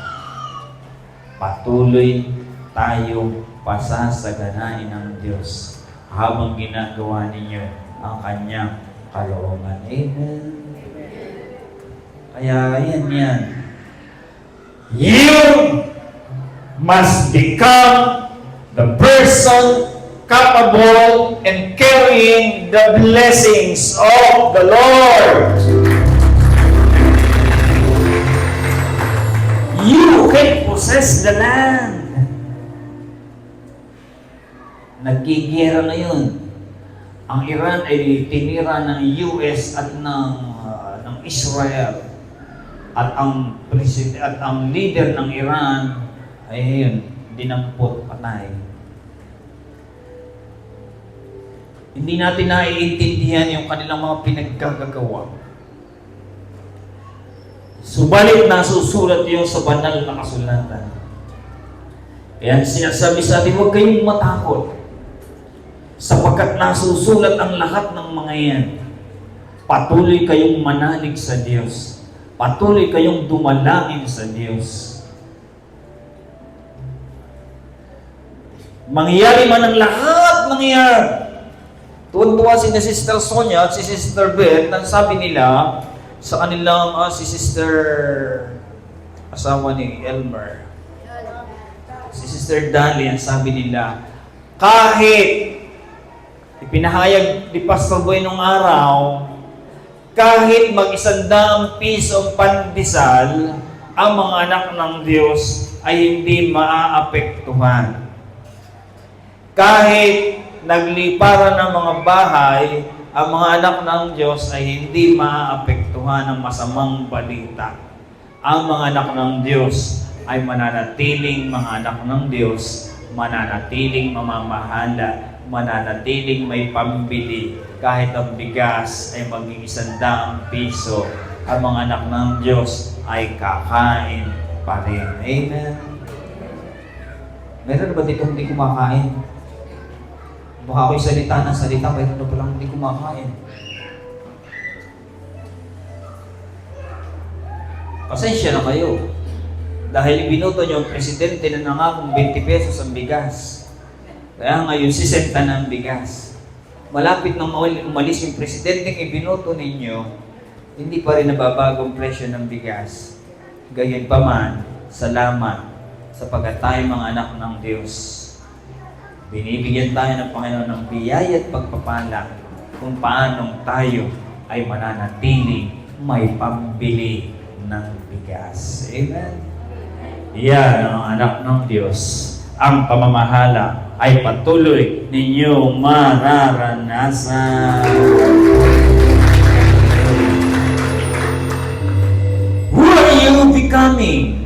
Patuloy tayo pasasaganain ng Diyos habang ginagawa ninyo ang kanyang kalooban. Amen. Kaya yan. You must become the person capable and carrying the blessings of the Lord. You can possess the land. Nagigera ngayon. Ang Iran ay tinira ng US at ng Israel. At ang leader ng Iran ay dinampot, patay. Hindi natin naiintindihan yung kanilang mga pinaggagawa. Subalit nasusulat yung sa banal na kasulatan. Kaya sinasabi sa atin, huwag kayong matakot. Sapagkat nasusulat ang lahat ng mga yan. Patuloy kayong manalig sa Diyos. Patuloy kayong dumalangin sa Diyos. Mangyayari man ang lahat ng yan. Tuwan-tuwa si Sister Sonia at si Sister Beth, nang sabi nila sa kanilang si Sister asawa ni Elmer, si Sister Dali, ang sabi nila, kahit ipinahayag ni Pastor Boy nung araw, kahit mag-100 pisong pandesal, ang mga anak ng Diyos ay hindi maaapektuhan. Kahit nagliparan ng mga bahay, ang mga anak ng Diyos ay hindi maaapektuhan ng masamang balita. ang mga anak ng Diyos ay mananatiling mga anak ng Diyos, mananatiling mamamahala, mananatiling may pambili. Kahit ang bigas ay maging 100 piso, ang mga anak ng Diyos ay kakain pa rin. Amen. Meron ba dito hindi kumakain? Baka ako'y salita ng salita, meron na palang hindi kumakain. Pasensya na kayo. Dahil ibinuto niyo ang presidente na nangakong 20 pesos ang bigas. Kaya ngayon, 60 na ang bigas. Malapit nang umalis yung presidenteng ibinuto ninyo, hindi pa rin nababago ang presyo ng bigas. Gayon pa man, salamat sapagkat tayo mga anak ng Diyos. Binibigyan tayo ng Panginoon ng biyaya at pagpapala kung paanong tayo ay mananatili may pambili ng bigas. Amen? Yan ang anak ng Diyos. Ang pamamahala ay patuloy ninyong mararanasan. Who are you becoming?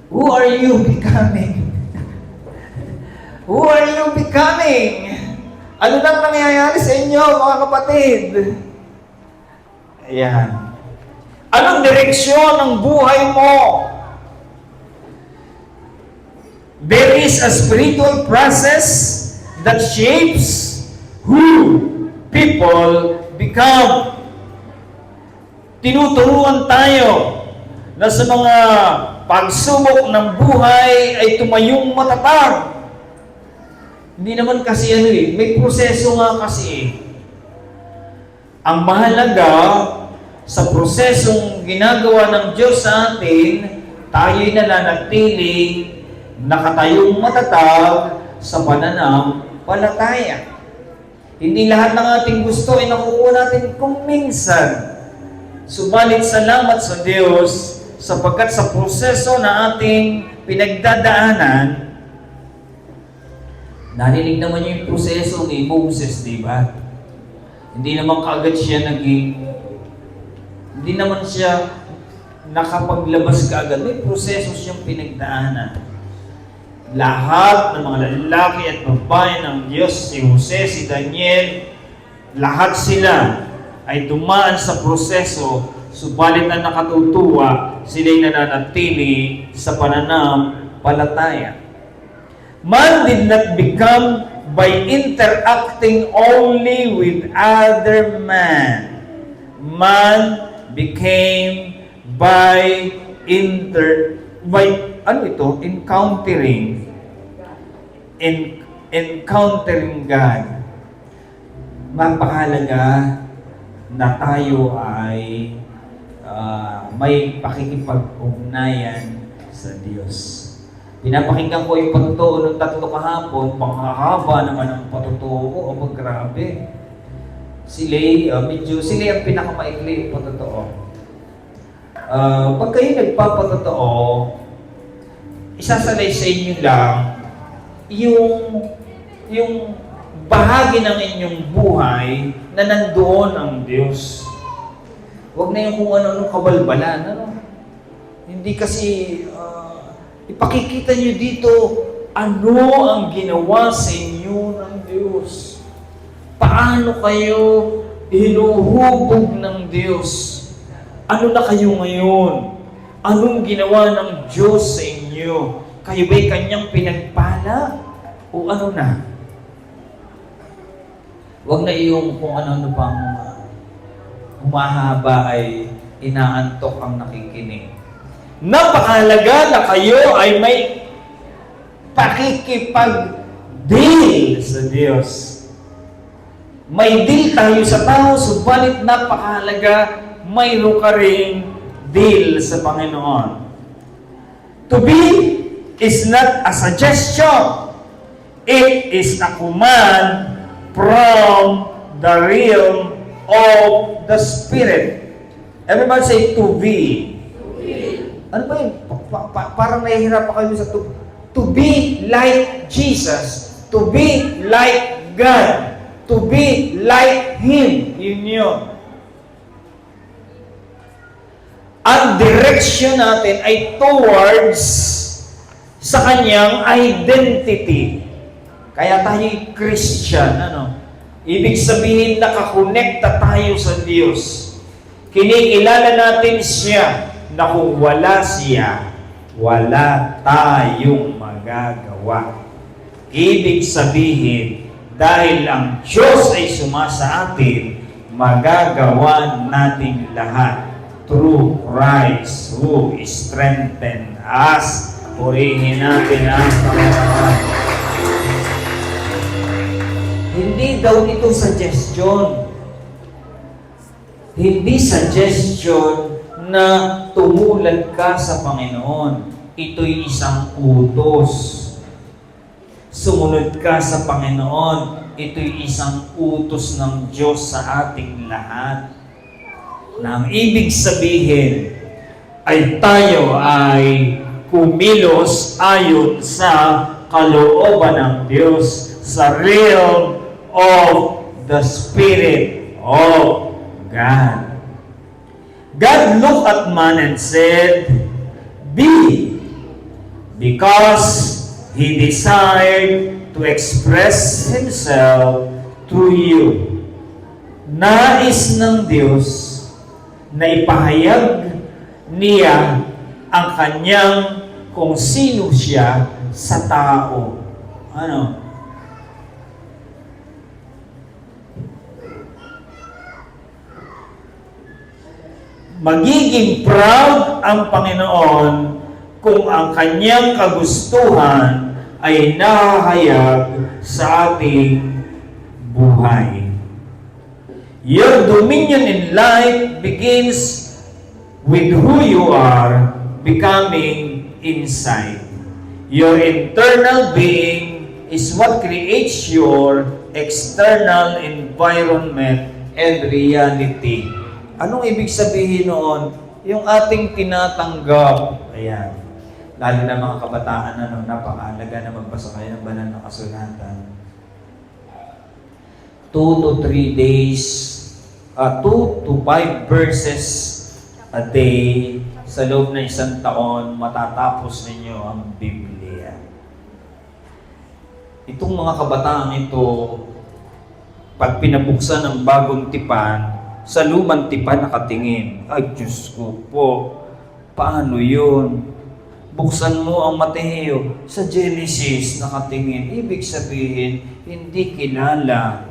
Who are you becoming? Who are you becoming? Ano nang nangyayari sa inyo, mga kapatid? Ayan. Anong direksyon ng buhay mo? There is a spiritual process that shapes who people become. Tinuturuan tayo na sa mga pagsubok ng buhay ay tumayong matatag. Hindi naman kasi may proseso nga kasi. Ang mahalaga sa prosesong ginagawa ng Diyos sa atin, tayo'y nananatiling nakatayong matatag sa pananampalataya. Hindi lahat ng ating gusto ay nakukuha natin kung minsan. Subalit salamat sa Diyos sapagkat sa proseso na ating pinagdadaanan, narinig naman yung proseso ni Moses, di ba? Hindi naman kaagad siya hindi naman siya nakapaglabas kaagad. May proseso siyang pinagdaanan. Lahat ng mga lalaki at babae ng Diyos, si Jose, si Daniel, lahat sila ay dumaan sa proseso, subalit na nakatutuwa, sila'y nananatili sa pananampalataya. Man did not become by interacting only with other man. Man became by encountering God. Mapakahalaga na tayo ay may pakikipag-ugnayan sa Diyos. Pinapakinggan ko yung patutuo ng 3 kahapon, pakahaba naman ang patutuo ko, o grabe. Sila ang pinakamaikli patutuo. Pag kayo nagpapatotoo, isasalay sa inyo lang yung bahagi ng inyong buhay na nandoon ang Diyos. Huwag na yung kung ano-anong kabalbalan. Hindi kasi ipakikita nyo dito ano ang ginawa sa inyo ng Diyos. Paano kayo hinuhubog ng Diyos? Ano na kayo ngayon? Anong ginawa ng Diyos sa inyo? Kayo ba'y kanyang pinagpala? O ano na? Huwag na yung kung ano pang humahaba ay inaantok ang nakikinig. Napakahalaga na kayo ay may pakikipag-deal sa Diyos. May deal tayo sa tao, subalit napakahalaga mayroon ka ring deal sa Panginoon. To be is not a suggestion. It is a command from the realm of the Spirit. Everybody say to be. Ano ba yun? Parang nahihirap pa kayo sa to be like Jesus. To be like God. To be like Him. Yun yun. ang direksyon natin ay towards sa kanyang identity. Kaya tayo'y Christian, Ibig sabihin, nakakonekta tayo sa Diyos. Kinikilala natin siya na kung wala siya, wala tayong magagawa. Ibig sabihin, dahil ang Diyos ay sumasa atin, magagawa natin lahat through Christ who strengthen us. Purihin natin ang Panginoon. Hindi daw ito suggestion. Hindi suggestion na tumulad ka sa Panginoon. Ito'y isang utos. Sumunod ka sa Panginoon. Ito'y isang utos ng Diyos sa ating lahat. Na ang ibig sabihin ay tayo ay kumilos ayon sa kalooban ng Diyos sa realm of the Spirit of God. God looked at man and said, "Be," because He desired to express Himself through you. Nais ng Diyos na ipahayag niya ang kanyang kung sino siya sa tao. Magiging proud ang Panginoon kung ang kanyang kagustuhan ay nahahayag sa ating buhay. Your dominion in life begins with who you are becoming inside. Your internal being is what creates your external environment and reality. Anong ibig sabihin noon? Yung ating tinatanggap. Ayan. Lalo na mga kabataan napakahalaga na magbasa kayo ng banal na kasulatan. 2 to 3 days, 2 to 5 verses a day, sa loob ng isang taon, matatapos ninyo ang Biblia. Itong mga kabataan ito, pag pinabuksan ng bagong tipan, sa lumang tipan nakatingin. Ay, Diyos ko po, paano yun? Buksan mo ang Mateo, sa Genesis nakatingin. Ibig sabihin, hindi kilala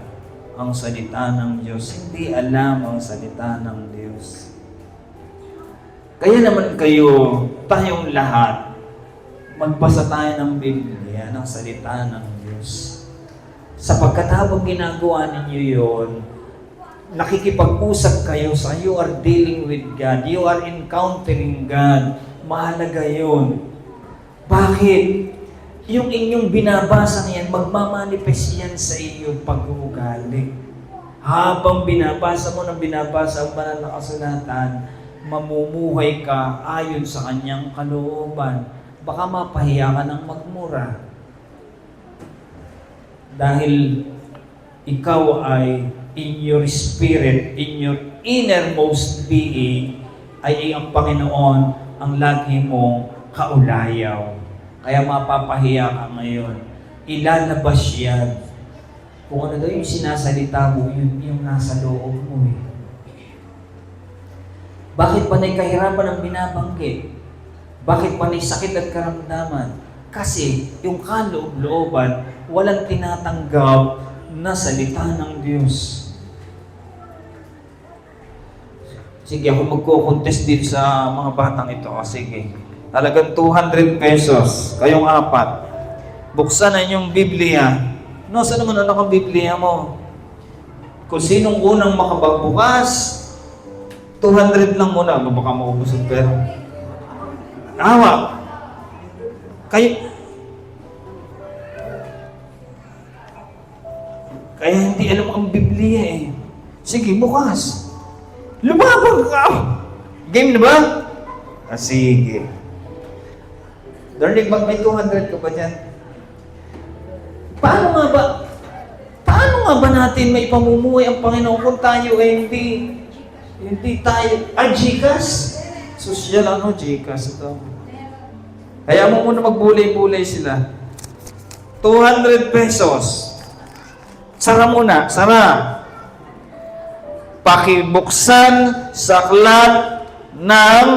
ang salita ng Diyos. Hindi alam ang salita ng Diyos. Kaya naman kayo, tayong lahat, magbasa tayo ng Biblia, ng salita ng Diyos. Sapagkat habang ginagawa ninyo yun, nakikipag-usap kayo sa you are dealing with God, you are encountering God. Mahalaga yun. Bakit? Yung inyong binabasa niyan, magmamanifest yan sa iyong pag-uugali. Habang binabasa mo ng binabasa ang banal na kasulatan, mamumuhay ka ayon sa kanyang kalooban. Baka mapahiya ka ng magmura. Dahil ikaw ay in your spirit, in your innermost being, ay ang Panginoon ang lagi mong kaulayaw. Kaya mapapahiya ka ngayon. Ilalabas yan. Kung ano daw yung sinasalita mo, yun yung nasa loob mo eh. Bakit panay kahirapan ang binabanggit? Bakit panay sakit at karamdaman? Kasi yung kaloob-looban, walang tinatanggap na salita ng Diyos. Sige, ako magko-contest din sa mga batang ito. Sige. Talagang 200 pesos. Kayong 4. Buksan na inyong Biblia. No, saan naman anak ang Biblia mo? Kung sinong unang makapagbukas, 200 lang muna. Baka maubos ang pera. Awa. Kaya hindi alam ang Biblia eh. Sige, bukas. Lumabag ka! Game na ba? Sige. Darling, may 200 ka ba dyan? Paano nga ba natin may pamumuhay ang Panginoon kung tayo ay hindi tayo, Gcash? Social ano, Gcash ito. Kaya mo muna magbulay-bulay sila. 200 pesos. Sara muna, sara. Pakibuksan sa aklat ng...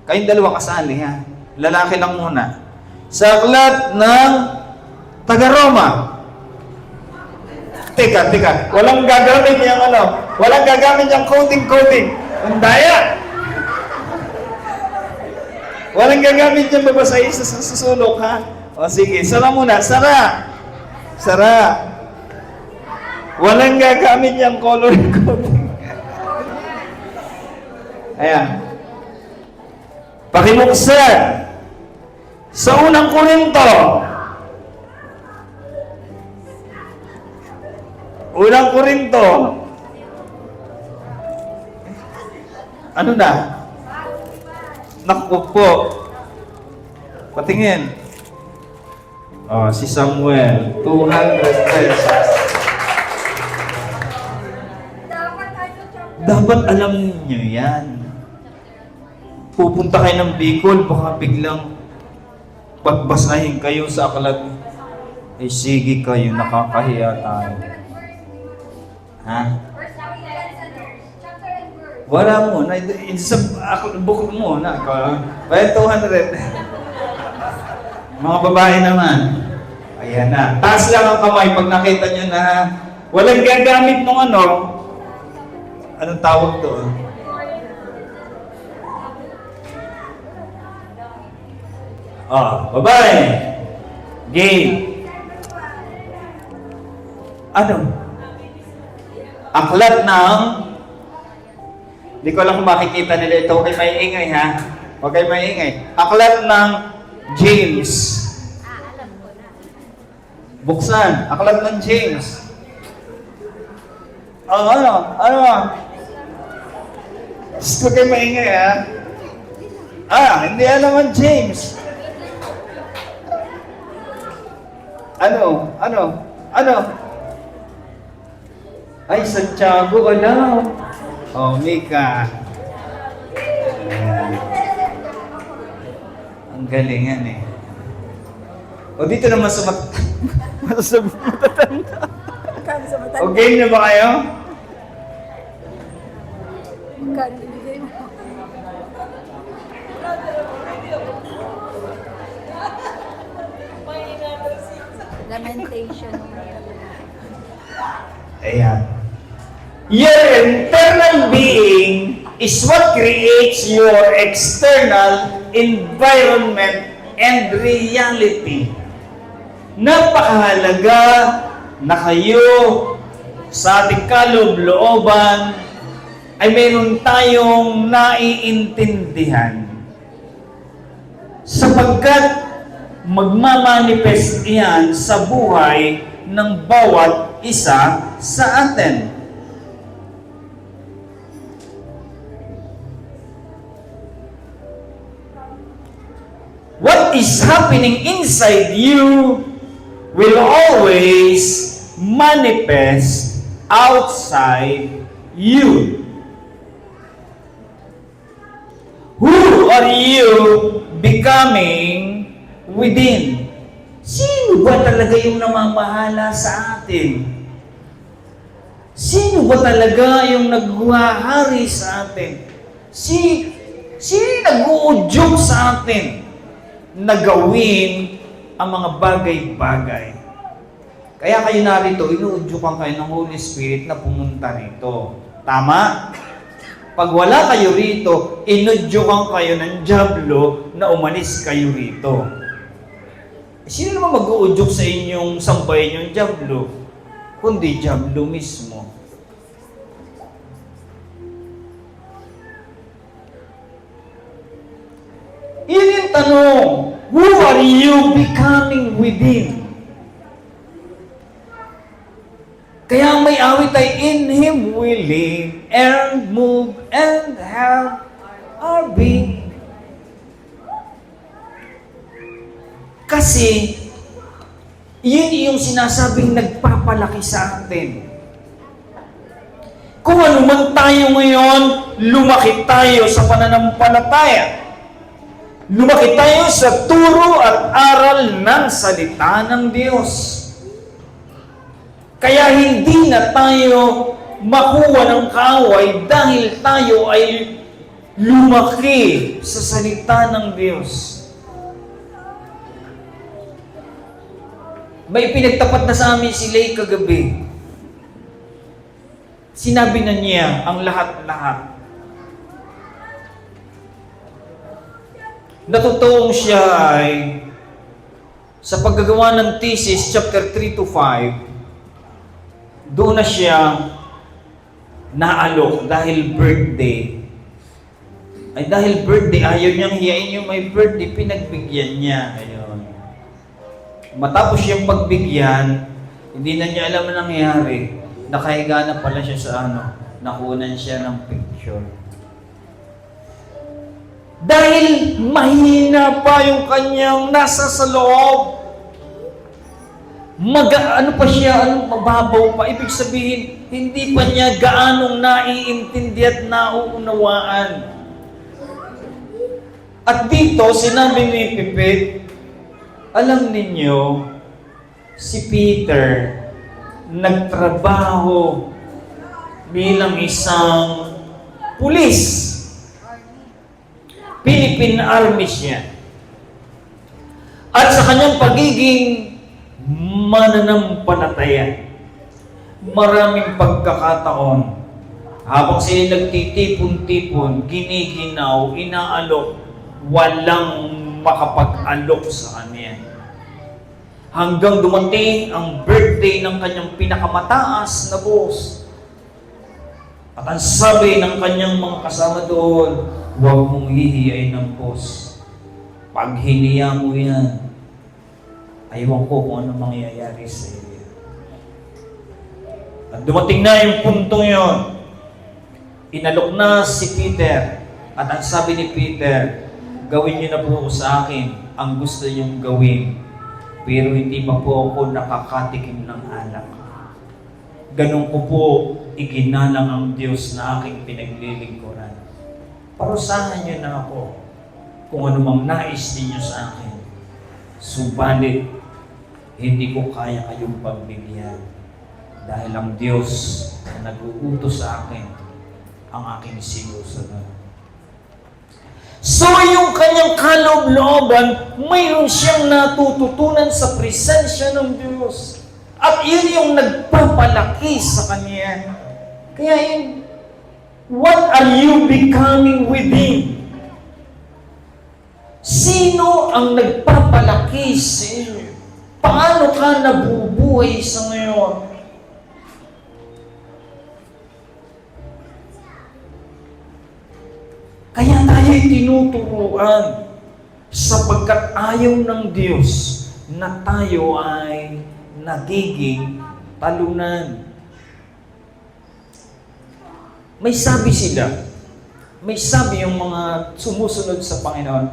Kayong dalawa kasali ha. Lalaki lang muna. Sa aklat ng taga-Roma. Teka. Walang gagamit yung ano. Walang gagamit yung coding. Ang daya. Walang gagamit yung babasahin sa susulok ha. O sige, sara muna. Sara. Walang gagamit yung color coding. Ayan. Pakibuksan sa unang Korinto. Unang Korinto. Ano na? Naku po. Patingin. Oh, si Samuel. 200 pesos. Dapat alam niyo yan. Pupunta kayo ng Bicol, baka biglang pagbasahin kayo sa aklat. Eh, sige kayo, nakakahiya tayo. Ha? Wala mo. Sa book mo na. Kaya 200. Mga babae naman. Ayan na. Taas lang ang kamay pag nakita nyo na walang gagamit ng ano. Anong tawag doon? Babae. Gay. Ano? Aklat ng... Hindi ko alam kung makikita nila ito. Huwag kayo maiingay ha. Huwag kayo maiingay. Aklat ng James. Buksan. Aklat ng James. Ano? Huwag kayo maingay ha. Hindi alam ang James. Ano? Ay, Santiago, alam. Mika. Ang galingan eh. Dito naman sa matatanda. Game na ba kayo? Lamentation. Ayan. Your internal being is what creates your external environment and reality. Napakahalaga na kayo sa ating kaloob-looban ay meron tayong naiintindihan. Sapagkat magmamanifest iyan sa buhay ng bawat isa sa atin. What is happening inside you will always manifest outside you. Who are you becoming within? Sino ba talaga yung namamahala sa atin? Sino ba talaga yung naghuhari sa atin? Sino nag-uudyok sa atin na gawin ang mga bagay-bagay? Kaya kayo narito, inuudyukan kayo ng Holy Spirit na pumunta rito. Tama? Pag wala kayo rito, inudyukan kayo ng dyablo na umalis kayo rito. Sino naman mag-uudyok sa inyong sambahin yung dyablo? Kundi dyablo mismo. Yun yung tanong, who are you becoming within? Kaya may awit ay, in Him we live and move and have our being. Kasi, yun yung sinasabing nagpapalaki sa atin. Kung ano man tayo ngayon, lumaki tayo sa pananampalataya. Lumaki tayo sa turo at aral ng salita ng Diyos. Kaya hindi na tayo makuha ng kaaway dahil tayo ay lumaki sa salita ng Diyos. May pinagtapat na sa amin si Lay kagabi. Sinabi na niya ang lahat-lahat. Natutuong siya ay sa paggagawa ng thesis, chapter 3 to 5, doon na siya naalok dahil birthday. Ay dahil birthday, ayaw niyang hiyain yung may birthday, pinagbigyan niya. Ayun. Matapos siyang pagbigyan, hindi na niya alam ang nangyari. Nakahiga na pala siya sa nakunan siya ng picture. Dahil mahina pa yung kanyang nasa sa loob. Mababaw pa. Ibig sabihin, hindi pa niya gaanong naiintindi at nauunawaan. At dito, sinabi ni Pipit, alam ninyo, si Peter, nagtrabaho bilang isang pulis. Philippine Army siya. At sa kanyang pagiging mananampalataya, maraming pagkakataon, habang sila nagtitipon-tipon, giniginaw, inaalok, walang makapag-alok sa kanya. Hanggang dumating ang birthday ng kanyang pinakamataas na boss. At ang sabi ng kanyang mga kasama doon, huwag mong hihiyain ng boss. Pag hiniya mo yan, ayaw ko kung ano mangyayari sa iyo. At dumating na yung puntong yon. Inalok na si Peter. At ang sabi ni Peter, gawin niyo na po sa akin ang gusto niyong gawin. Pero hindi pa po ako nakakatikim ng alak. Ganun ko po iginalang ang Diyos na aking pinaglilingkuran. Parusahan niyo na ako kung anumang nais ninyo sa akin. Subalit, hindi ko kaya kayong pagbigyan dahil ang Diyos na nag-uutos sa akin ang aking sinusunod. So, yung kanyang kaloob-looban, mayroon siyang natututunan sa presensya ng Diyos. At yun yung nagpapalaki sa kanya. Kaya yun, what are you becoming within? Sino ang nagpapalaki sa iyo? Paano ka nabubuhay sa ngayon? Kaya tayo'y tinuturuan sapagkat ayaw ng Diyos na tayo ay nagiging talunan. May sabi sila, may sabi yung mga sumusunod sa Panginoon,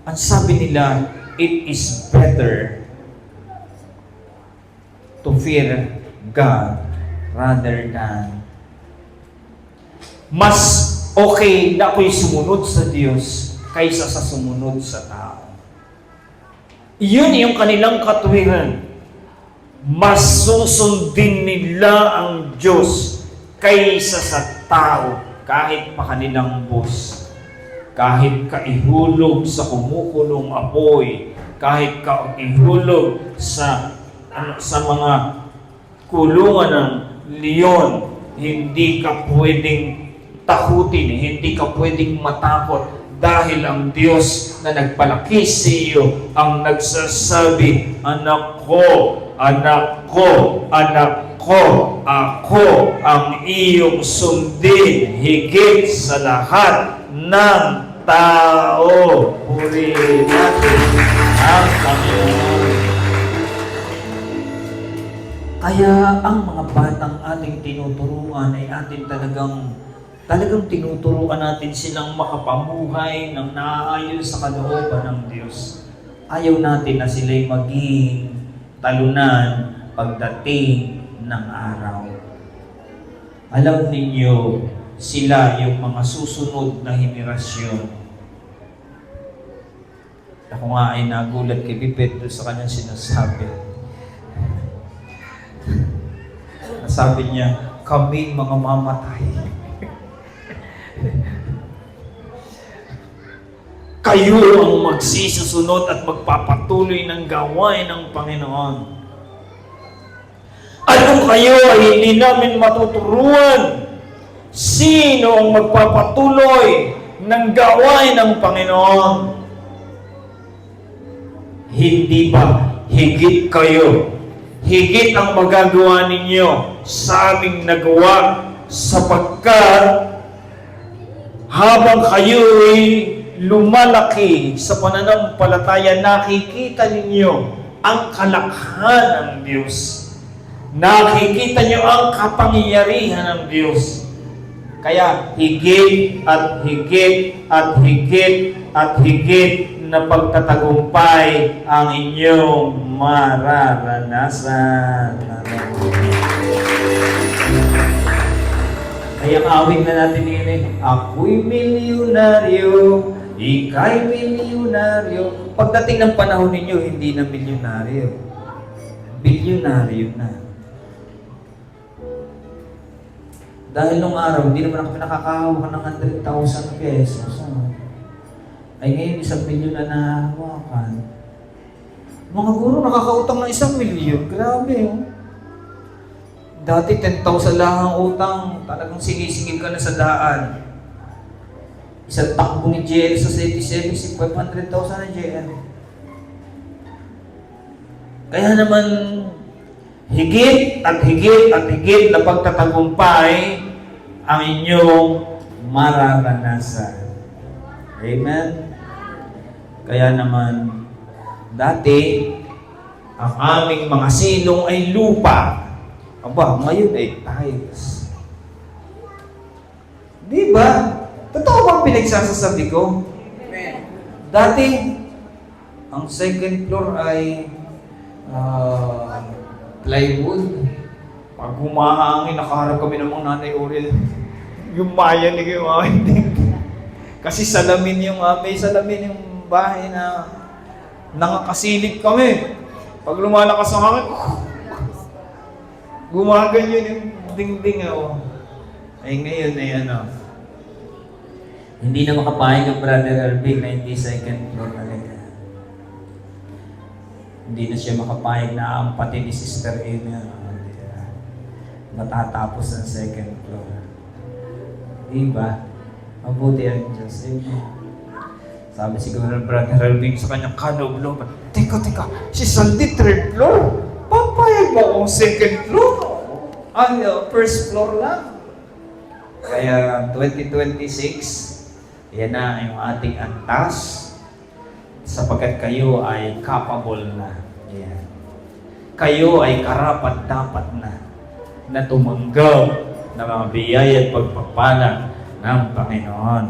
ang sabi nila, it is better to fear God rather than mas okay na ako'y sumunod sa Diyos kaysa sa sumunod sa tao. Iyon yung kanilang katuwiran. Mas susundin nila ang Diyos kaysa sa tao kahit pa kanilang boss. Kahit kaihulog sa kumukulong apoy, kahit kaihulog sa mga kulungan ng leon, hindi ka pwedeng takutin, hindi ka pwedeng matakot dahil ang Diyos na nagpalaki sa iyo ang nagsasabi, anak ko, anak ko, anak ko, ako ang iyong sundin higit sa lahat ng tao. Purihin natin ang Panginoon. Kaya ang mga batang ating tinuturuan ay atin talagang tinuturuan natin silang makapamuhay ng naaayon sa kalooban ng Diyos. Ayaw natin na sila'y maging talunan pagdating ng araw. Alam ninyo, sila yung mga susunod na henerasyon. Ako nga ay nagulat kay Bipet doon sa kanyang sinasabi. Sabi niya, kami mga mamatay. Kayo ang magsisusunod at magpapatuloy ng gawain ng Panginoon. At kung kayo ay hindi namin matuturuan, sino ang magpapatuloy ng gawain ng Panginoon? Hindi ba higit kayo? Higit ang magagawa ninyo sa aming nagawa, sapagkat habang kayo'y lumalaki sa pananampalataya, nakikita ninyo ang kalakhan ng Diyos. Nakikita niyo ang kapangyarihan ng Diyos. Kaya higit at higit at higit at higit na pagtatagumpay ang inyong mararanasan. Kaya awit na natin ngayon, ako'y milyonaryo, ika'y milyonaryo. Pagdating ng panahon ninyo, hindi na milyonaryo. Bilyonaryo na. Dahil nung araw, hindi naman ako nakakahawak ng 100,000 pesos. Ay ngayon, 1 milyon na nahawakan. Mga guro, nakakautang ng 1 milyon. Grabe, oh. Dati 10,000 lang ang utang. Talagang sinisingil ka na sa daan. Isang takbo ni JL sa 77, 500,000 na JL. Kaya naman, higit at higit at higit na pagtatagumpay ang inyong mararanasan. Amen? Kaya naman, dati, ang aming mga silong ay lupa. Aba, ngayon ay tiles. Di ba? Totoo bang pinagsasasabi ko? Dati, ang second floor ay plywood. Pag humahangin, nakaharap kami ng mga nanay Orel. Yung maya ni kasi salamin yung may salamin yung bahay na nakakasilip kami. Pag lumalakas ang hangin, gumaganyan yung dingding. Ay ngayon ay Hindi na makapahing ang Brother Ervin na hindi second floor talaga. Hindi na siya makapahing na ang pati ni Sister Amy matatapos ang second floor. Diba? Mabuti ang Diyos. Sabi siguro ng Brother Ervin sa kanyang kanoblo, Teka, si Sandy third floor? Papayag mo kung second floor? Ang first floor lang. Kaya 2026, yan na yung ating antas sapagkat kayo ay capable na. Yan. Kayo ay karapat-dapat na tumanggap ng mga biyaya at pagpapala ng Panginoon.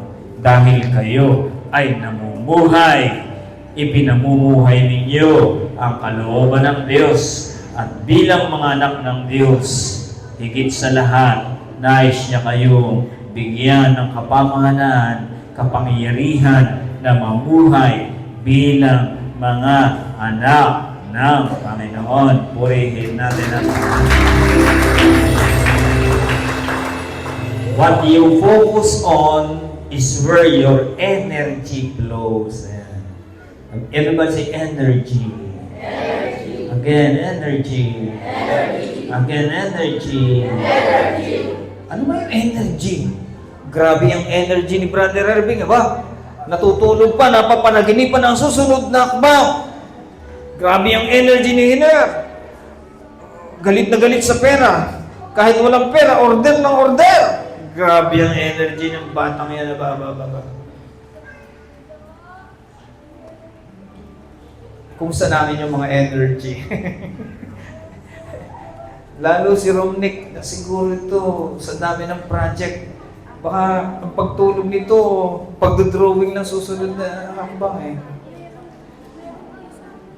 Dahil kayo ay namumuhay, ipinamumuhay ninyo ang kalooban ng Diyos. At bilang mga anak ng Diyos, higit sa lahat, nais niya kayong bigyan ng kapamahanan, kapangyarihan na mamuhay bilang mga anak ng Panginoon. Purihin natin ang what you focus on is where your energy flows. Everybody say energy. Again, energy. Again, energy. Ano ba yung energy? Grabe ang energy ni Brother Ervin, ba? Natutulog pa, napapanaginipan ang susunod na akbaw. Grabe ang energy ni Hiner. Galit na galit sa pera. Kahit walang pera, order ng order. Grabe ang energy ng batang yan. Kumusta namin yung mga energy? Lalo si Romnick, na siguro ito, sa dami ng project, baka ang pagtulog nito, pagdodrawing ng susunod na hakbang .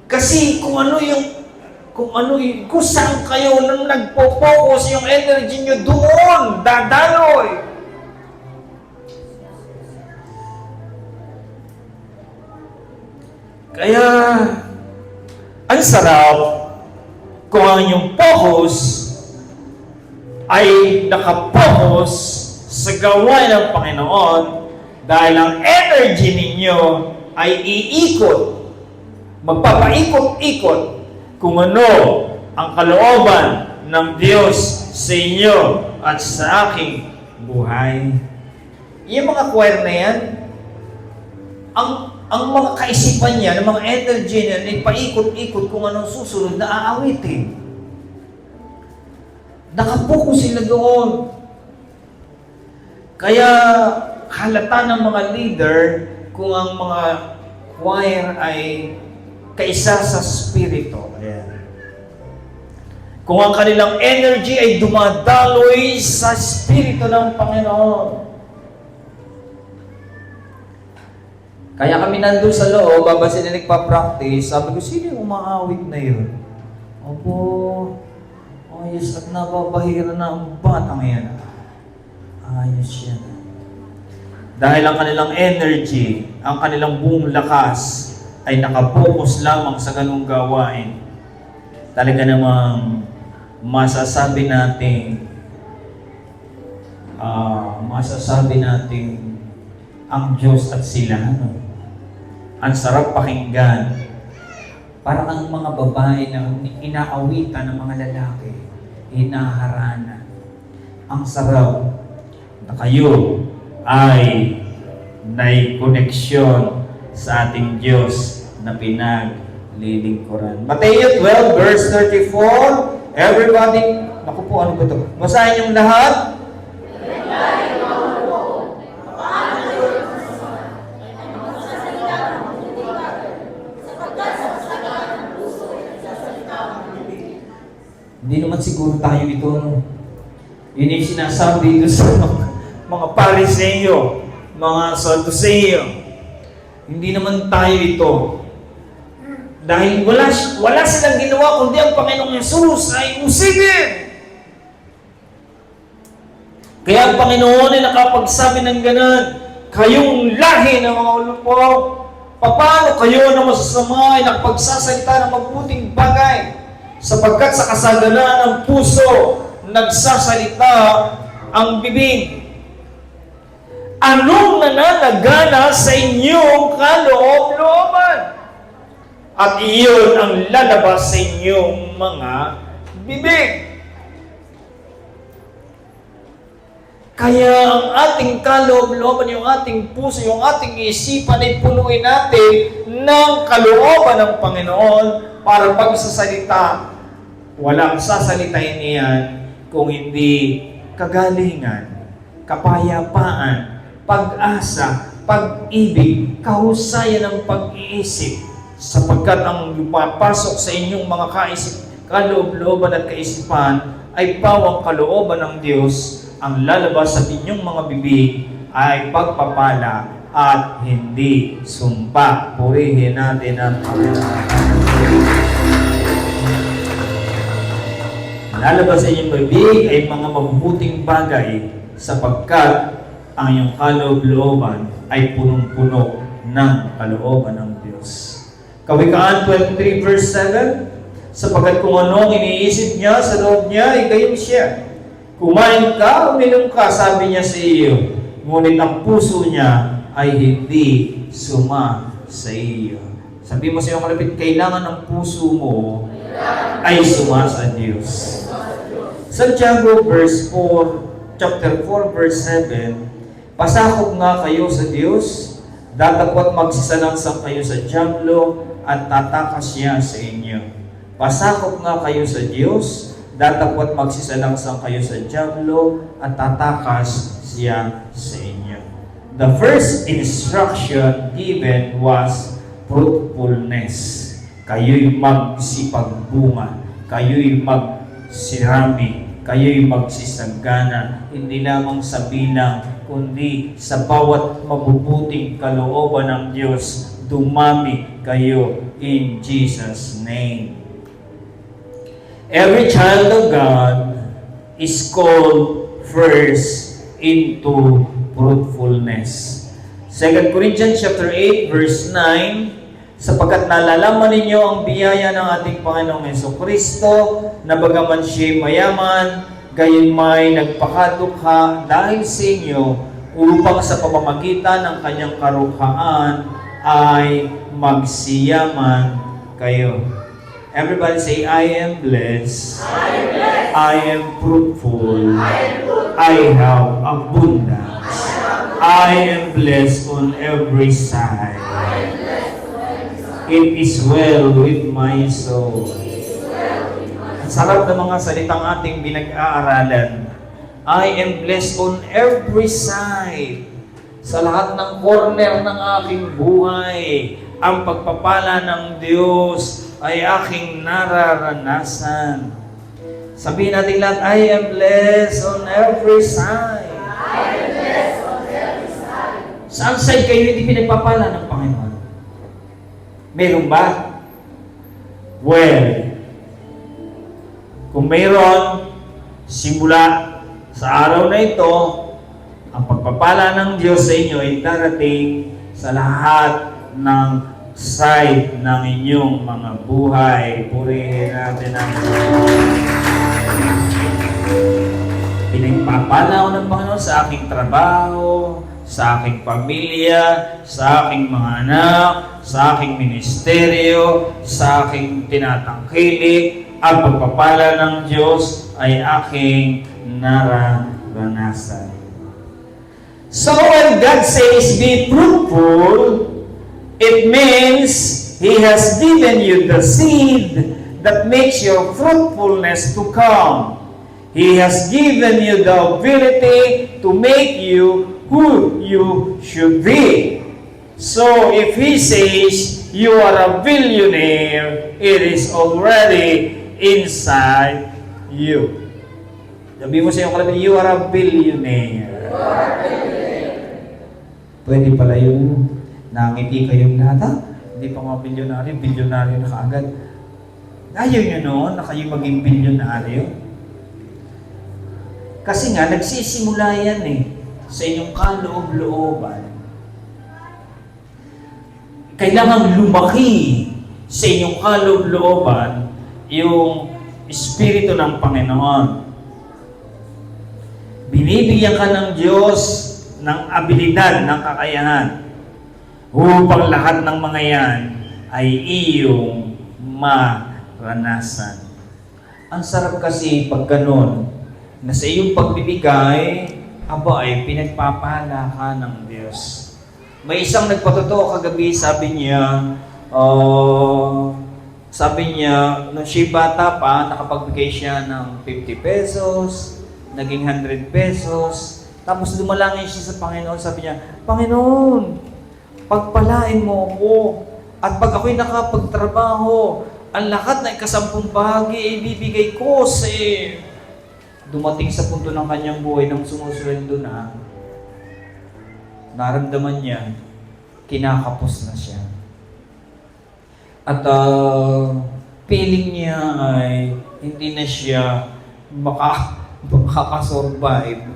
Kasi kung ano yung kung saan kayo nang nagpo-focus yung energy nyo doon, dadaloy. Kaya, ang sarap kung ang inyong focus ay nakapokus sa gawain ng Panginoon dahil ang energy ninyo ay iikot, magpapaikot-ikot kung ano ang kalooban ng Diyos sa inyo at sa aking buhay. Yung mga choir na yan, ang mga kaisipan niya, ang mga energy niya, ay paikot-ikot kung anong susunod na aawitin. Nakapokus sila doon. Kaya halata ng mga leader kung ang mga choir ay kaisa sa spirito. Ayan. Kung ang kanilang energy ay dumadaloy sa spirito ng Panginoon. Kaya kami nandun sa loob, habang sila nagpa-practice, sabi ko, sino yung umaawit na yun? Opo, ayos at napapahira na ang batang yan. Ayos yan. Dahil ang kanilang energy, ang kanilang buong lakas, ay nakapokus lamang sa ganung gawain. Talaga namang masasabi natin ang Diyos at sila, ang sarap pakinggan. Parang ang mga babae na inaawitan ng mga lalaki, hinaharana. Ang sarap na kayo ay nai-koneksyon sa ating Diyos na pinaglilingkuran. Mateo 12 verse 34. Everybody, naku po, ano ba ito? Basahin yung lahat. Hindi naman siguro tayo ito, no? Yun yung sinasabi dito sa mga Pariseo, mga Saduseo. Hindi naman tayo ito. Dahil wala silang ginawa kundi ang Panginoong Yesus ay usigin. Kaya ang Panginoon ay nakapagsabi ng ganan, kayong lahi ng mga ulupo, paano kayo na masasama ay nakapagsasalita ng mabuting bagay? Sapagkat sa kasaganaan ng puso, nagsasalita ang bibig. Anong nananagana sa inyong kaloob-looban? At iyon ang lalabas sa inyong mga bibig. Kaya ang ating kaloob-looban, yung ating puso, yung ating isipan ay punuin natin ng kalooban ng Panginoon para pagsasalita. Walang sasalitain niyan kung hindi kagalingan, kapayapaan, pag-asa, pag-ibig, kahusayan ng pag-iisip, sapagkat ang papasok sa inyong mga kaloob-looban at kaisipan ay pawang kalooban ng Diyos. Ang lalabas sa inyong mga bibig ay pagpapala at hindi sumpa. Purihin natin ang Panginoon. Lalabas sa inyong bibig ay mga mabubuting bagay sapagkat ang iyong kaloob-looban ay punong-puno ng kalooban ng Diyos. Kawikaan 23 verse 7, sapagkat kung anong iniisip niya sa loob niya ay gayon siya. Kumain ka, uminom ka, sabi niya sa iyo, ngunit ang puso niya ay hindi suma sa iyo. Sabi mo sa iyong kalapit, kailangan ang puso mo ay suma sa Diyos. Santiago chapter 4 verse 7, pasakop nga kayo sa Diyos, datapot magsisalangsang kayo sa dyablo at tatakas siya sa inyo. Pasakop nga kayo sa Diyos, datapot magsisalangsang kayo sa dyablo at tatakas siya sa inyo. The first instruction given was fruitfulness. Kayo'y magsipagbunga, kayo'y magsirami, kayo'y magsisagana, hindi lamang sa bilang, kundi sa bawat mabubuting kalooban ng Diyos, dumami kayo in Jesus' name. Every child of God is called first into fruitfulness. 2 Corinthians chapter 8 verse 9, sapagkat nalalaman ninyo ang biyaya ng ating Panginoong Jesucristo, na bagaman siya'y mayaman, gayon may nagpakadukha dahil sa inyo, upang sa pamamagitan ng kanyang karukhaan ay magsiyaman kayo. Everybody say, I am blessed. I am fruitful. I have abundance. I am blessed on every side. It is well with my soul. Ang sarap ng mga salitang ating binag-aaralan. I am blessed on every side. Sa lahat ng corner ng aking buhay, ang pagpapala ng Diyos ay aking nararanasan. Sabihin natin lahat, I am blessed on every side. I am blessed on every side. Saan side kayo hindi pinagpapala ng Panginoon? Meron ba? Well, kung mayroon, simula sa araw na ito, ang pagpapala ng Diyos sa inyo ay darating sa lahat ng side ng inyong mga buhay. Purihin natin ang pinagpapala ko ng Panginoon sa aking trabaho, sa aking pamilya, sa aking mga anak, sa aking ministeryo, sa aking tinatangkilik. Ang pagpapala ng Diyos ay aking nararanasan. So when God says, be fruitful, it means He has given you the seed that makes your fruitfulness to come. He has given you the ability to make you who you should be. So if He says, you are a billionaire, it is already inside you. Sabi mo sa iyong kalabi, you are a billionaire. Pwede pala yung nangiti kayong lahat, ha? Hindi pa mga bilyonaryo na kaagad. Ayaw nyo noon na kayo maging bilyonaryo? Kasi nga, nagsisimula yan sa inyong kaloob-looban. Kailangan lumaki sa inyong kaloob-looban yung Espiritu ng Panginoon. Binibigyan ka ng Diyos ng abilidad, ng kakayahan, upang lahat ng mga yan ay iyong maranasan. Ang sarap kasi pag ganun, na sa iyong pagbibigay, aba ay pinagpapala ka ng Diyos. May isang nagpatotoo kagabi, sabi niya, nung siya bata pa, nakapagbigay siya ng 50 pesos, naging 100 pesos, tapos dumalangin siya sa Panginoon, sabi niya, Panginoon, pagpalain mo ako, at pag ako'y nakapagtrabaho, ang lahat na ikasampung bahagi ay ibibigay ko sa dumating sa punto ng kanyang buhay nang sumusunod na, naramdaman niya, kinakapos na siya. At feeling niya ay hindi na siya makakasurvive.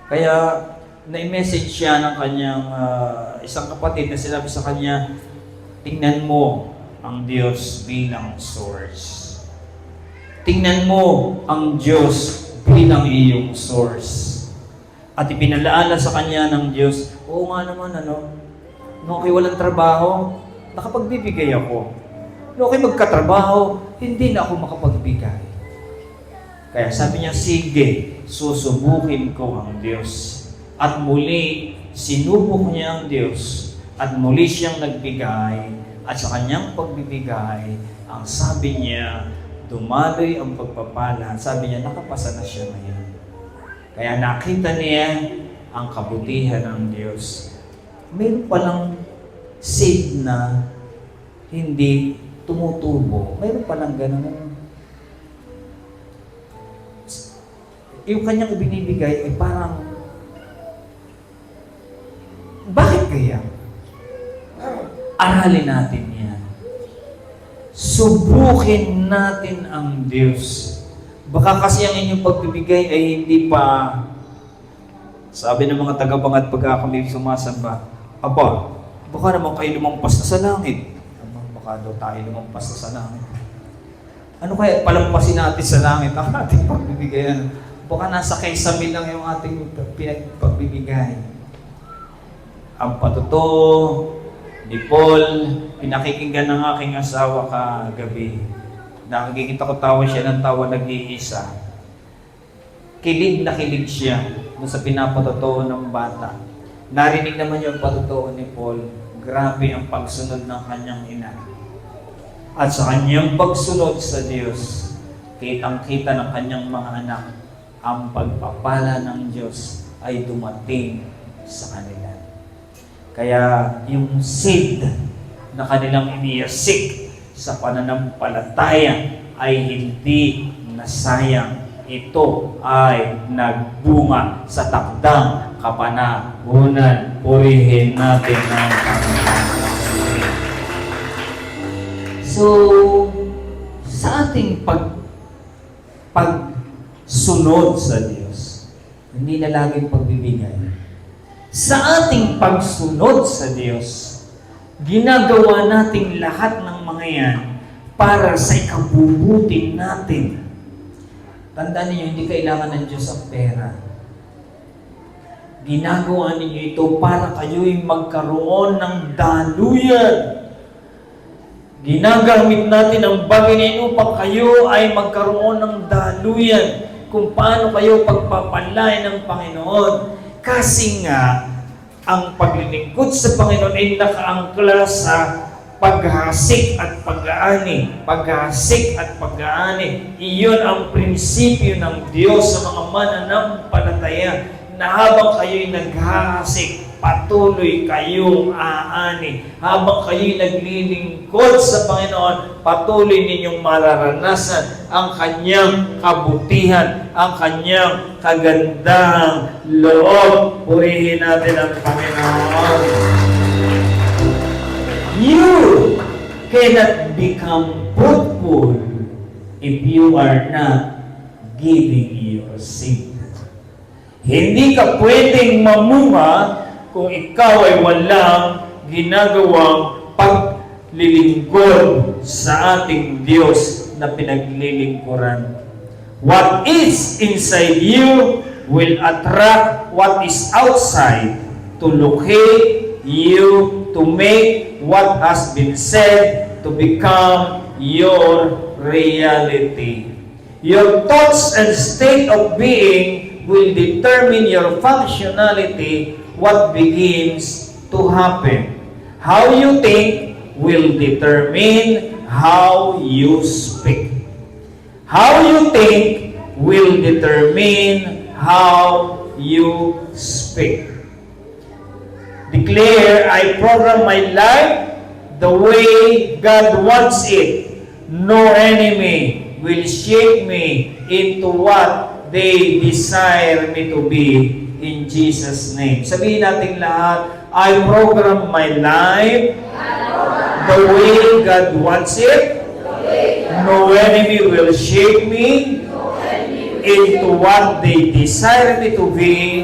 Kaya na-message siya ng kanyang isang kapatid na sinabi sa kanya, tingnan mo ang Diyos bilang source. Tingnan mo ang Diyos bilang iyong source. At ipinalaala sa kanya ng Diyos, oo nga naman, nung ako'y walang trabaho, nakapagbibigay ako. Nung ako'y magkatrabaho, hindi na ako makapagbigay. Kaya sabi niya, sige, susubukin ko ang Diyos. At muli, sinubok niya ang Diyos. At muli siyang nagbigay. At sa kanyang pagbibigay, ang sabi niya, dumaloy ang pagpapala. Sabi niya, nakapasa na siya ngayon. Kaya nakita niya ang kabutihan ng Diyos. Mayroon palang seed na hindi tumutubo. Mayroon palang ganun. Yung kanyang ibinibigay ay parang, bakit kaya? Aralin natin yan. subukin natin ang Diyos. Baka kasi ang inyong pagbibigay ay hindi pa, sabi ng mga tagabangat pagka kami sumasamba, aba, baka naman kayo lumampas na sa langit. Baka daw tayo lumampas na sa langit. Ano kaya palampasin natin sa langit ang ating pagbibigayan? Baka nasa kaysamin lang yung ating pagbibigay. Ang patuto ni Paul, pinakikinggan ng aking asawa kagabi. Nakikita ko tawa siya ng tawa nag-iisa. Kilig na kilig siya doon sa pinapatotoo ng bata. Narinig naman yung patotoo ni Paul. Grabe ang pagsunod ng kanyang ina. At sa kanyang pagsunod sa Diyos, kitang-kita ng kanyang mga anak, ang pagpapala ng Diyos ay dumating sa kanila. Kaya yung seed na kanilang iniyasik sa pananampalataya ay hindi nasayang. Ito ay nagbunga sa takdang kapanahunan. Purihin natin ang Panginoon. So, sa ating pagsunod sa Diyos, hindi na laging pagbibigay. Sa ating pagsunod sa Diyos, ginagawa natin lahat ng mga yan para sa ikabubuti natin. Tandaan niyo, hindi kailangan ng Diyos ang pera. Ginagawa ninyo ito para kayo'y magkaroon ng daluyan. Ginagamit natin ang bagay na ito upang kayo ay magkaroon ng daluyan kung paano kayo pagpapalain ng Panginoon. Kasi nga, ang paglilingkod sa Panginoon ay nakaangkla sa paghasik at pag-aani. Paghasik at pag-aani. Iyon ang prinsipyo ng Diyos sa mga mananampalataya na habang kayo'y naghahasik, patuloy kayong aani. Habang kayo'y naglilingkod sa Panginoon, patuloy ninyong mararanasan ang kanyang kabutihan, ang kanyang kagandang loob. Purihin natin ang Panginoon. You cannot become fruitful if you are not giving your seed. Hindi ka pwedeng mamunga kung ikaw ay walang ginagawang paglilingkod sa ating Diyos na pinaglilingkuran. What is inside you will attract what is outside to locate you, to make what has been said to become your reality. Your thoughts and state of being will determine your functionality, what begins to happen. How you think will determine how you speak. How you think will determine how you speak. Declare, I program my life the way God wants it. No enemy will shape me into what they desire me to be, in Jesus' name. Sabihin natin lahat, I program my life the way God wants it. No enemy will shape me into what they desire me to be,